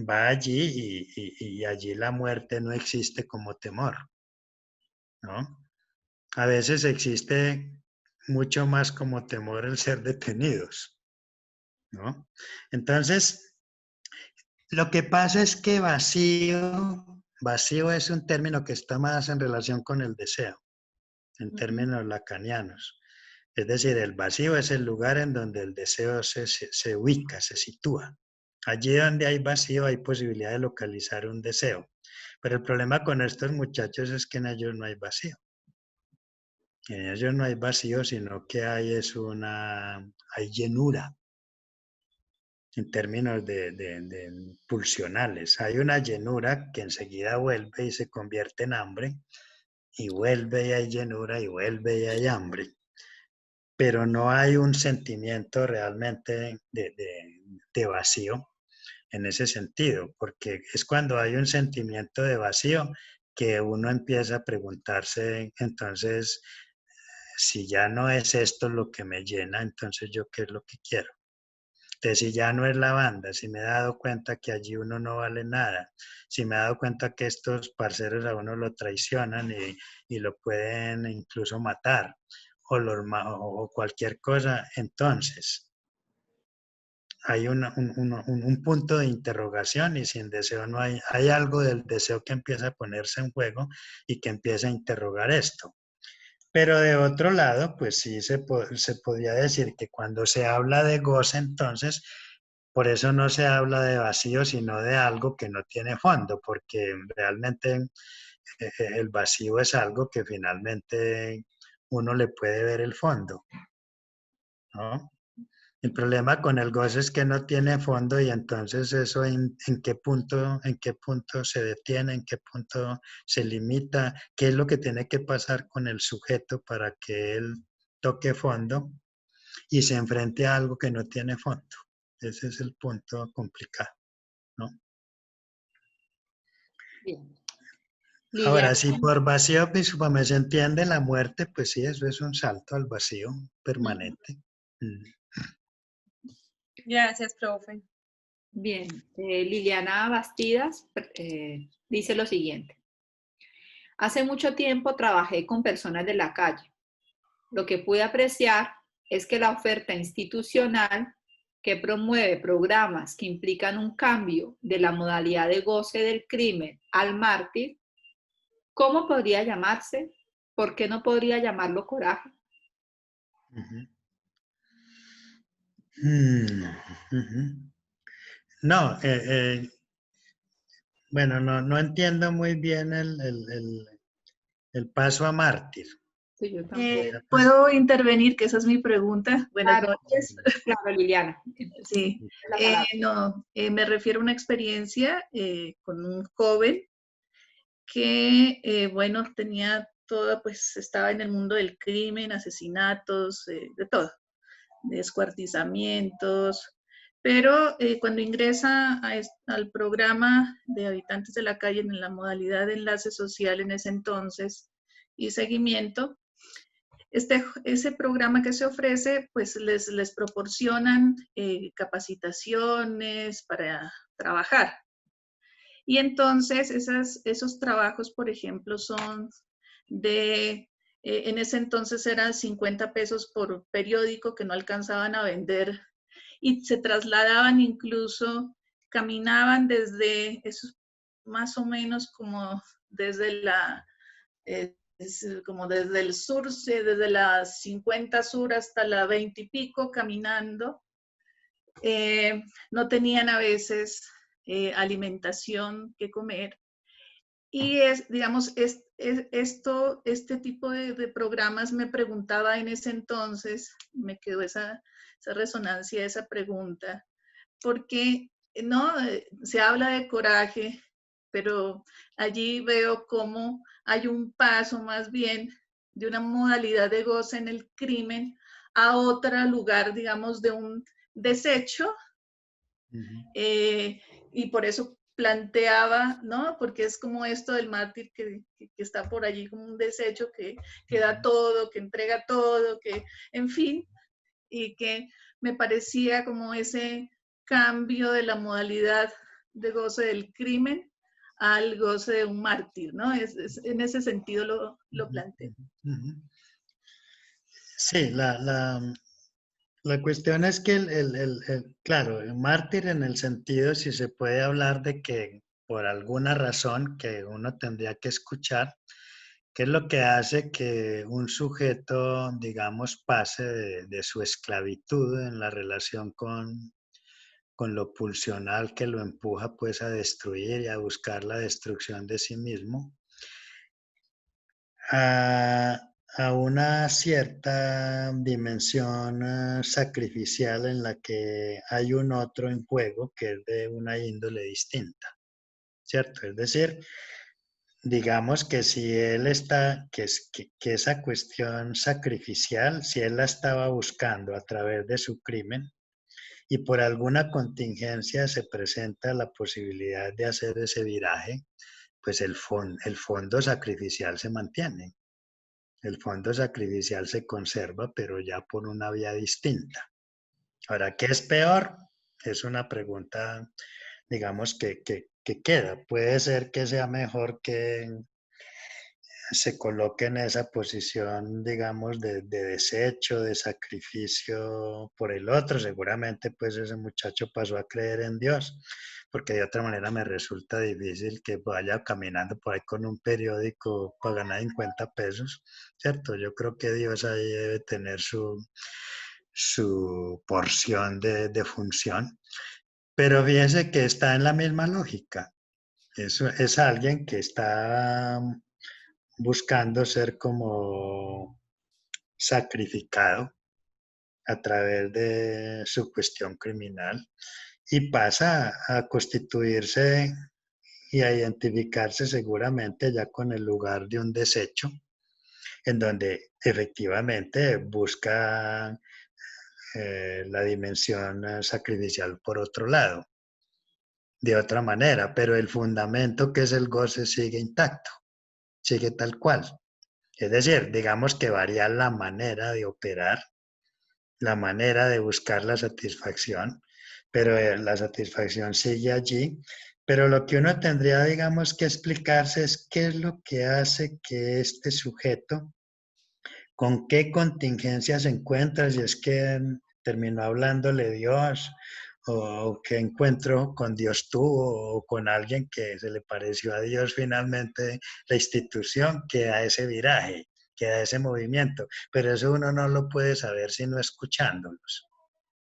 va allí y allí la muerte no existe como temor, ¿no? A veces existe mucho más como temor el ser detenidos, ¿no? Entonces, lo que pasa es que vacío es un término que está más en relación con el deseo. en términos lacanianos. Es decir, el vacío es el lugar en donde el deseo se ubica, se sitúa. Allí donde hay vacío hay posibilidad de localizar un deseo. Pero el problema con estos muchachos es que en ellos no hay vacío. En ellos no hay vacío, sino que hay llenura en términos de pulsionales. Hay una llenura que enseguida vuelve y se convierte en hambre, y vuelve y hay llenura, y vuelve y hay hambre. Pero no hay un sentimiento realmente de vacío en ese sentido, porque es cuando hay un sentimiento de vacío que uno empieza a preguntarse, entonces, si ya no es esto lo que me llena, entonces yo qué es lo que quiero. Entonces, si ya no es la banda, si me he dado cuenta que allí uno no vale nada, si me he dado cuenta que estos parceros a uno lo traicionan y lo pueden incluso matar o cualquier cosa, entonces hay un punto de interrogación, y sin deseo no hay algo del deseo que empieza a ponerse en juego y que empieza a interrogar esto. Pero de otro lado, pues sí se podría decir que cuando se habla de goce, entonces, por eso no se habla de vacío, sino de algo que no tiene fondo, porque realmente el vacío es algo que finalmente uno le puede ver el fondo, ¿no? El problema con el goce es que no tiene fondo, y entonces eso en qué punto se detiene, en qué punto se limita, qué es lo que tiene que pasar con el sujeto para que él toque fondo y se enfrente a algo que no tiene fondo. Ese es el punto complicado, ¿no? Bien. Ahora, Liliana, si por vacío pues, se entiende la muerte, pues sí, eso es un salto al vacío permanente. Gracias, profe. bien. Liliana Bastidas dice lo siguiente. Hace mucho tiempo trabajé con personas de la calle. Lo que pude apreciar es que la oferta institucional que promueve programas que implican un cambio de la modalidad de goce del crimen al mártir, ¿cómo podría llamarse? ¿Por qué no podría llamarlo coraje? No, bueno, no entiendo muy bien el paso a mártir. Sí, yo tampoco. ¿Puedo intervenir? Que esa es mi pregunta. Buenas Claro, noches. claro, Liliana. Sí, La palabra. me refiero a una experiencia con un joven que, bueno, tenía toda, pues estaba en el mundo del crimen, asesinatos, de todo, descuartizamientos, pero cuando ingresa al programa de Habitantes de la Calle en la modalidad de enlace social en ese entonces y seguimiento, ese programa que se ofrece, pues les proporcionan capacitaciones para trabajar. Y entonces esos trabajos, por ejemplo, son en ese entonces eran 50 pesos por periódico que no alcanzaban a vender, y se trasladaban incluso, caminaban desde, eso más o menos como desde como desde el sur, desde las 50 sur hasta la 20 y pico, caminando. No tenían a veces alimentación que comer. Y digamos, este tipo de programas, me preguntaba en ese entonces, me quedó esa resonancia, esa pregunta, porque no se habla de coraje, pero allí veo cómo hay un paso más bien de una modalidad de goce en el crimen a otro lugar, digamos, de un desecho, y por eso planteaba, ¿no? Porque es como esto del mártir que está por allí como un desecho que da todo, que entrega todo, que, en fin, y que me parecía como ese cambio de la modalidad de goce del crimen al goce de un mártir, ¿no? En ese sentido lo planteo. Sí, la cuestión es que claro, el mártir en el sentido, si se puede hablar de que por alguna razón que uno tendría que escuchar, ¿Qué es lo que hace que un sujeto, digamos, pase de su esclavitud en la relación con lo pulsional que lo empuja pues a destruir y a buscar la destrucción de sí mismo, a, a una cierta dimensión sacrificial en la que hay un otro en juego que es de una índole distinta, ¿cierto? Es decir, digamos que si él está, que esa cuestión sacrificial, si él la estaba buscando a través de su crimen y por alguna contingencia se presenta la posibilidad de hacer ese viraje, pues el fondo sacrificial se mantiene. El fondo sacrificial se conserva, pero ya por una vía distinta. Ahora, ¿qué es peor? Es una pregunta, digamos, que queda. Puede ser que sea mejor que se coloque en esa posición, digamos, de desecho, de sacrificio por el otro. Seguramente, pues, ese muchacho pasó a creer en Dios, porque de otra manera me resulta difícil que vaya caminando por ahí con un periódico para ganar 50 pesos, ¿cierto? Yo creo que Dios ahí debe tener su porción de función, pero fíjese que está en la misma lógica. Eso es alguien que está buscando ser como sacrificado a través de su cuestión criminal y pasa a constituirse y a identificarse seguramente ya con el lugar de un desecho, en donde efectivamente busca la dimensión sacrificial por otro lado, de otra manera, pero el fundamento que es el goce sigue intacto, sigue tal cual. Es decir, digamos que varía la manera de operar, la manera de buscar la satisfacción, pero la satisfacción sigue allí. Pero lo que uno tendría, digamos, que explicarse es qué es lo que hace que este sujeto, con qué contingencia se encuentra, si es que terminó hablándole Dios, o qué encuentro con Dios tuvo, o con alguien que se le pareció a Dios finalmente, la institución que da ese viraje, que da ese movimiento. Pero eso uno no lo puede saber sino escuchándolos.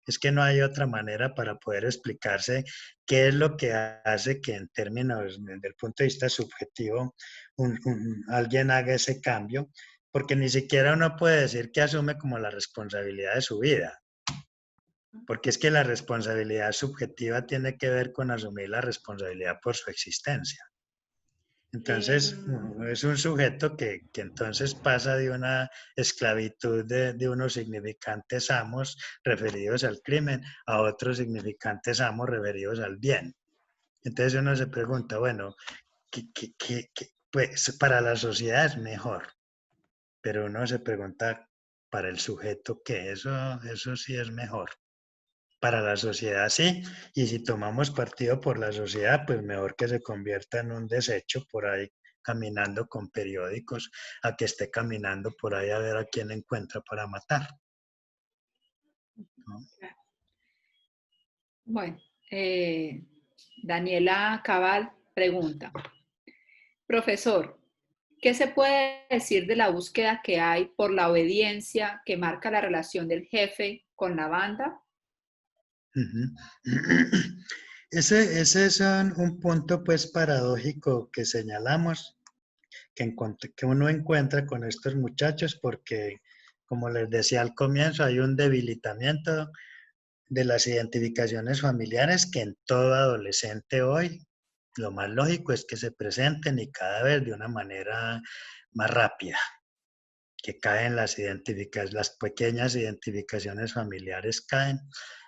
Es que no hay otra manera para poder explicarse qué es lo que hace que en términos, desde el punto de vista subjetivo, alguien haga ese cambio, porque ni siquiera uno puede decir que asume como la responsabilidad de su vida, porque es que la responsabilidad subjetiva tiene que ver con asumir la responsabilidad por su existencia. Entonces, es un sujeto que entonces pasa de una esclavitud de unos significantes amos referidos al crimen a otros significantes amos referidos al bien. Entonces uno se pregunta, bueno, pues para la sociedad es mejor, pero uno se pregunta, para el sujeto, ¿qué? Eso sí es mejor. Para la sociedad sí, y si tomamos partido por la sociedad, pues mejor que se convierta en un desecho por ahí caminando con periódicos, a que esté caminando por ahí a ver a quién encuentra para matar, ¿no? Bueno, Daniela Cabal pregunta, profesor, ¿qué se puede decir de la búsqueda que hay por la obediencia que marca la relación del jefe con la banda? Ese es un punto pues paradójico que señalamos, que uno encuentra con estos muchachos porque, como les decía al comienzo, hay un debilitamiento de las identificaciones familiares que en todo adolescente hoy lo más lógico es que se presenten y cada vez de una manera más rápida, que caen las pequeñas identificaciones familiares caen.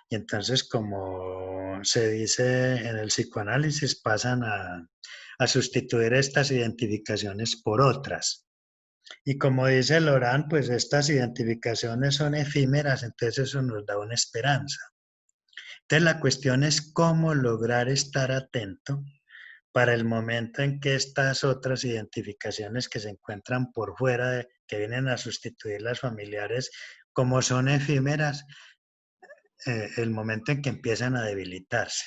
Y entonces, como se dice en el psicoanálisis, pasan a sustituir estas identificaciones por otras. Y como dice Laurent, pues estas identificaciones son efímeras, entonces eso nos da una esperanza. Entonces la cuestión es cómo lograr estar atento para el momento en que estas otras identificaciones que se encuentran por fuera, que vienen a sustituir las familiares, como son efímeras, el momento en que empiezan a debilitarse,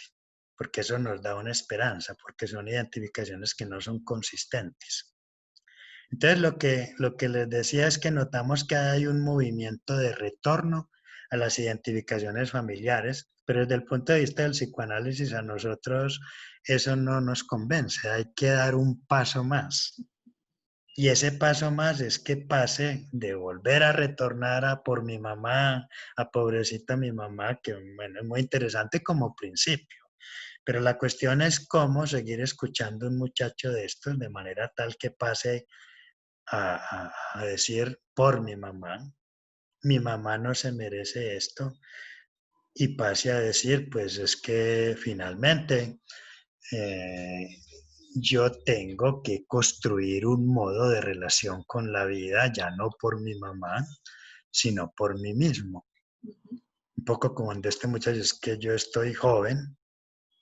porque eso nos da una esperanza, porque son identificaciones que no son consistentes. Entonces, lo que les decía es que notamos que hay un movimiento de retorno a las identificaciones familiares, pero desde el punto de vista del psicoanálisis a nosotros eso no nos convence, hay que dar un paso más. Y ese paso más es que pase de volver a retornar a por mi mamá, a pobrecita mi mamá, que bueno, es muy interesante como principio. Pero la cuestión es cómo seguir escuchando a un muchacho de estos de manera tal que pase a decir por mi mamá no se merece esto, y pase a decir, pues es que finalmente eh, yo tengo que construir un modo de relación con la vida, ya no por mi mamá, sino por mí mismo. Un poco como en este muchacho, es que yo estoy joven,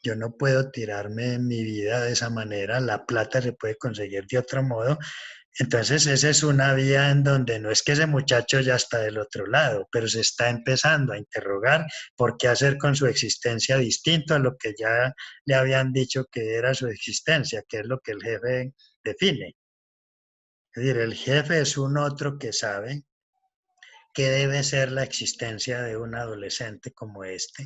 yo no puedo tirarme mi vida de esa manera, la plata se puede conseguir de otro modo. Entonces esa es una vía en donde no es que ese muchacho ya está del otro lado, pero se está empezando a interrogar por qué hacer con su existencia distinto a lo que ya le habían dicho que era su existencia, que es lo que el jefe define. Es decir, el jefe es un otro que sabe qué debe ser la existencia de un adolescente como este.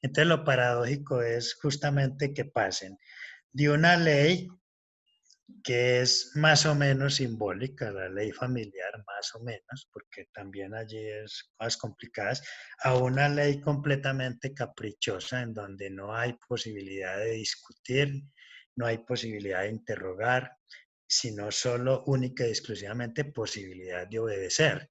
Entonces lo paradójico es justamente que pasen de una ley que es más o menos simbólica, la ley familiar, más o menos, porque también allí es cosas complicadas, a una ley completamente caprichosa en donde no hay posibilidad de discutir, no hay posibilidad de interrogar, sino solo única y exclusivamente posibilidad de obedecer.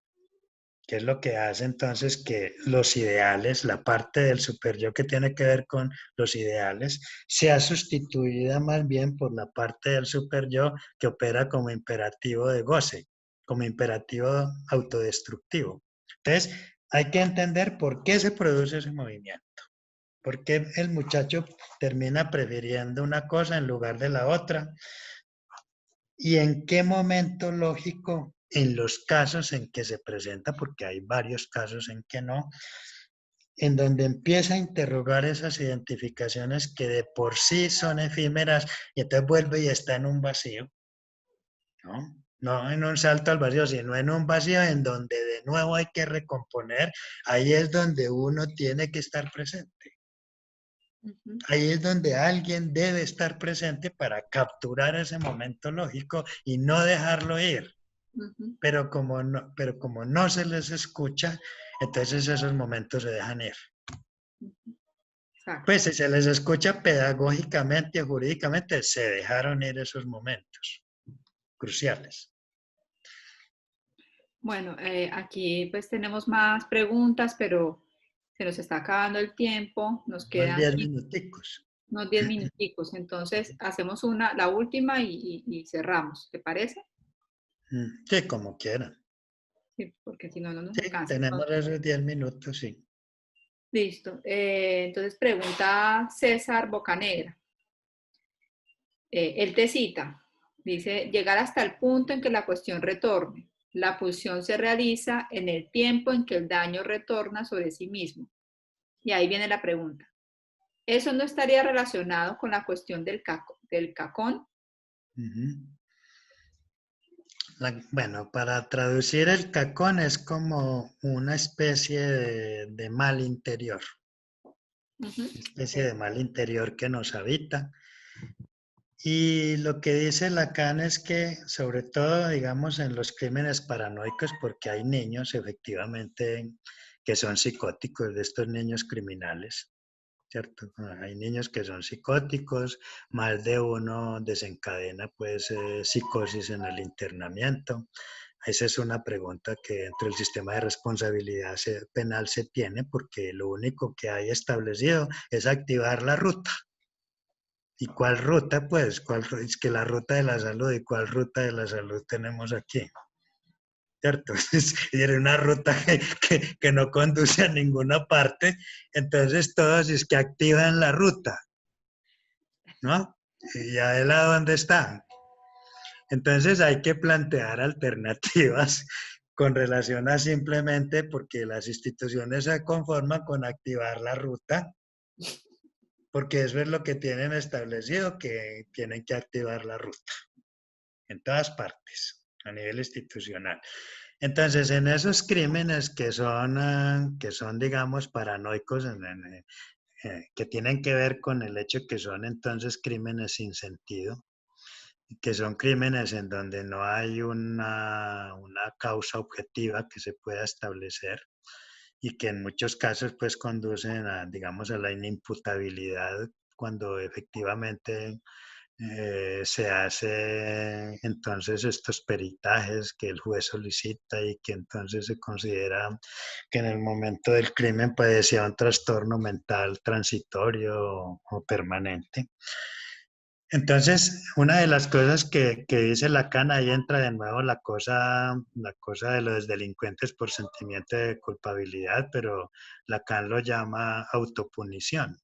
¿Qué es lo que hace entonces que los ideales, la parte del superyo que tiene que ver con los ideales, sea sustituida más bien por la parte del superyo que opera como imperativo de goce, como imperativo autodestructivo? Entonces, hay que entender por qué se produce ese movimiento, por qué el muchacho termina prefiriendo una cosa en lugar de la otra, y en qué momento lógico en los casos en que se presenta, porque hay varios casos en que no, en donde empieza a interrogar esas identificaciones que de por sí son efímeras y entonces vuelve y está en un vacío, ¿no? No en un salto al vacío, sino en un vacío en donde de nuevo hay que recomponer, ahí es donde uno tiene que estar presente. Ahí es donde alguien debe estar presente para capturar ese momento lógico y no dejarlo ir. Pero como no se les escucha, entonces esos momentos se dejan ir. Exacto. Pues si se les escucha pedagógicamente o jurídicamente, se dejaron ir esos momentos cruciales. Bueno, aquí pues tenemos más preguntas, pero se nos está acabando el tiempo. Nos Son quedan 10 minuticos. unos 10 minuticos. Entonces, hacemos la última y cerramos. ¿Te parece? Sí, como quieran. Sí, porque si no, no nos Sí, alcanza. tenemos esos 10 minutos, sí. Listo. Entonces, pregunta César Bocanegra. Él te cita. Dice, llegar hasta el punto en que la cuestión retorne. La pulsión se realiza en el tiempo en que el daño retorna sobre sí mismo. Y ahí viene la pregunta. ¿Eso no estaría relacionado con la cuestión del cacón? Bueno, para traducir el cacón es como una especie de mal interior, una especie de mal interior que nos habita. Y lo que dice Lacan es que, sobre todo, digamos, en los crímenes paranoicos, porque hay niños efectivamente que son psicóticos, de estos niños criminales, ¿cierto? Hay niños que son psicóticos, más de uno desencadena pues psicosis en el internamiento. Esa es una pregunta que dentro del sistema de responsabilidad penal se tiene, porque lo único que hay establecido es activar la ruta. ¿Y cuál ruta? Pues, es que la ruta de la salud, ¿y cuál ruta de la salud tenemos aquí? ¿Cierto? Es una ruta que no conduce a ninguna parte, entonces todos es que activan la ruta, ¿no? ¿Y ya de lado dónde está? Entonces hay que plantear alternativas con relación a simplemente porque las instituciones se conforman con activar la ruta, porque eso es lo que tienen establecido, que tienen que activar la ruta en todas partes. a nivel institucional. Entonces, en esos crímenes que son digamos, paranoicos, que tienen que ver con el hecho que son entonces crímenes sin sentido, que son crímenes en donde no hay una causa objetiva que se pueda establecer y que en muchos casos pues conducen a, digamos, a la inimputabilidad cuando efectivamente se hace entonces estos peritajes que el juez solicita y que entonces se considera que en el momento del crimen padecía un trastorno mental transitorio o permanente. Entonces, una de las cosas que dice Lacan, ahí entra de nuevo la cosa de los delincuentes por sentimiento de culpabilidad, pero Lacan lo llama autopunición.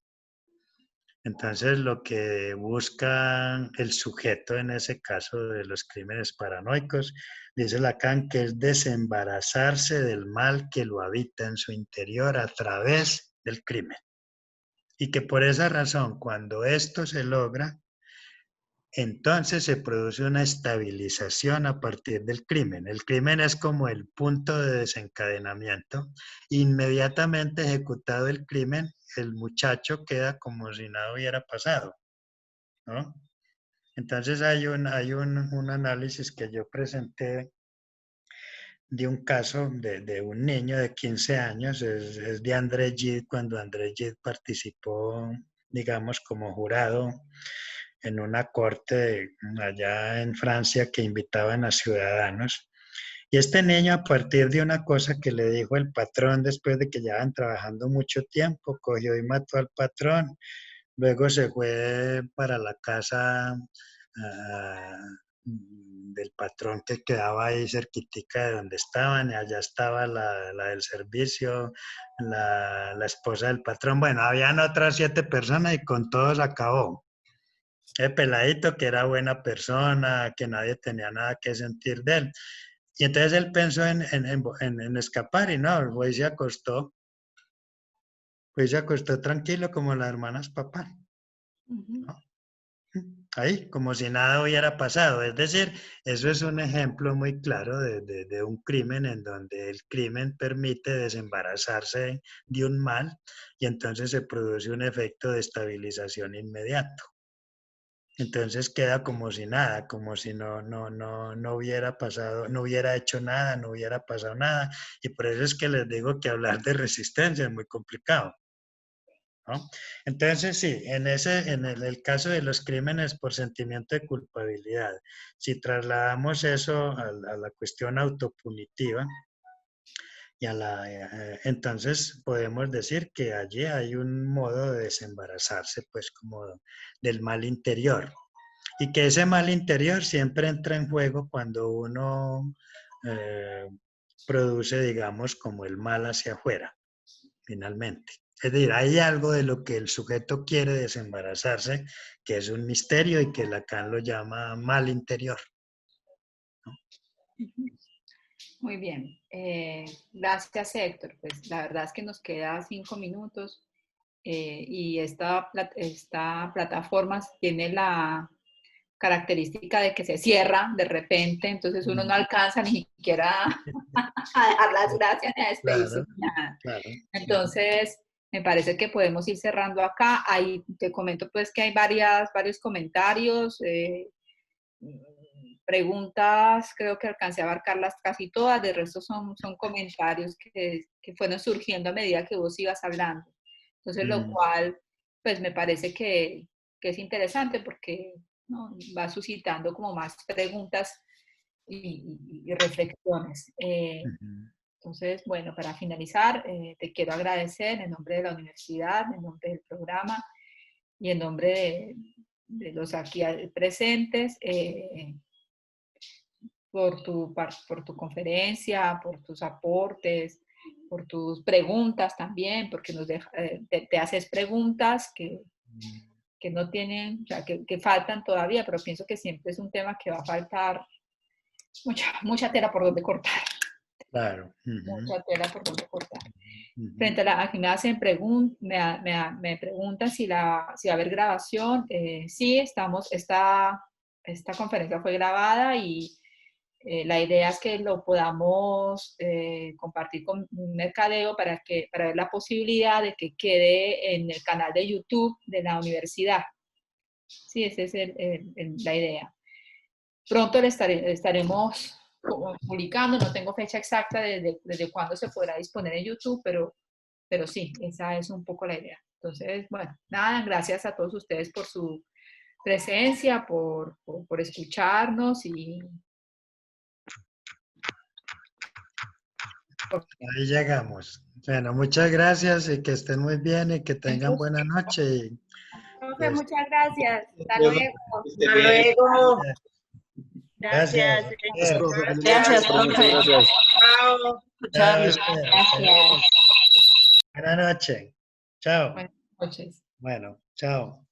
Entonces, lo que busca el sujeto en ese caso de los crímenes paranoicos, dice Lacan, que es desembarazarse del mal que lo habita en su interior a través del crimen. Y que por esa razón, cuando esto se logra, entonces se produce una estabilización a partir del crimen. El crimen es como el punto de desencadenamiento. Inmediatamente ejecutado el crimen, el muchacho queda como si nada hubiera pasado, ¿no? Entonces hay un análisis que yo presenté de un caso de un niño de 15 años, es de André Gide, cuando André Gide participó, digamos, como jurado en una corte allá en Francia que invitaban a ciudadanos. Y este niño, a partir de una cosa que le dijo el patrón después de que llevaban trabajando mucho tiempo, cogió y mató al patrón. Luego se fue para la casa del patrón que quedaba ahí cerquitica de donde estaban, y allá estaba la del servicio, la esposa del patrón. Bueno, habían otras 7 personas y con todos acabó. El peladito que era buena persona, que nadie tenía nada que sentir de él. Y entonces él pensó en escapar y no, pues se acostó tranquilo como las hermanas papá, ¿no? Ahí, como si nada hubiera pasado. Es decir, eso es un ejemplo muy claro de un crimen en donde el crimen permite desembarazarse de un mal y entonces se produce un efecto de estabilización inmediato. Entonces queda como si nada, como si no hubiera pasado, no hubiera hecho nada, no hubiera pasado nada. Y por eso es que les digo que hablar de resistencia es muy complicado, ¿no? Entonces sí, en el caso de los crímenes por sentimiento de culpabilidad, si trasladamos eso a la cuestión autopunitiva, entonces podemos decir que allí hay un modo de desembarazarse, pues como del mal interior. Y que ese mal interior siempre entra en juego cuando uno produce, digamos, como el mal hacia afuera, finalmente. Es decir, hay algo de lo que el sujeto quiere desembarazarse, que es un misterio y que Lacan lo llama mal interior, ¿no? Muy bien. Gracias, Héctor. Pues la verdad es que nos queda 5 minutos y esta plataforma tiene la característica de que se cierra de repente, entonces uno no alcanza ni siquiera a dejar las gracias ni a despedirse. Claro, claro. Entonces, me parece que podemos ir cerrando acá. Ahí te comento pues que hay varios comentarios, preguntas, creo que alcancé a abarcarlas casi todas, de resto son comentarios que fueron surgiendo a medida que vos ibas hablando. Entonces, lo cual, pues me parece que es interesante porque, ¿no?, va suscitando como más preguntas y reflexiones. Entonces, bueno, para finalizar, te quiero agradecer en nombre de la universidad, en nombre del programa y en nombre de los aquí presentes, por tu conferencia, por tus aportes, por tus preguntas también, porque te haces preguntas que no tienen, o sea, que faltan todavía, pero pienso que siempre es un tema que va a faltar mucha tela por donde cortar. Claro. Mucha tela por donde cortar. Frente a la, aquí me hacen me preguntan si va a haber grabación. Sí, esta conferencia fue grabada y La idea es que lo podamos compartir con un mercadeo para ver la posibilidad de que quede en el canal de YouTube de la universidad. Sí, esa es la idea. Pronto le estaremos publicando, no tengo fecha exacta desde cuándo se podrá disponer en YouTube, pero sí, esa es un poco la idea. Entonces, bueno, nada, gracias a todos ustedes por su presencia, por escucharnos y... Ahí llegamos. Bueno, muchas gracias y que estén muy bien y que tengan buena noche. Profe, muchas gracias. Hasta Profe, luego. Hasta luego. Gracias. Gracias, profe. Gracias, Muchas profe. gracias. Chao. Gracias. Gracias. Buenas noches. Chao. Buenas noches. Bueno, chao.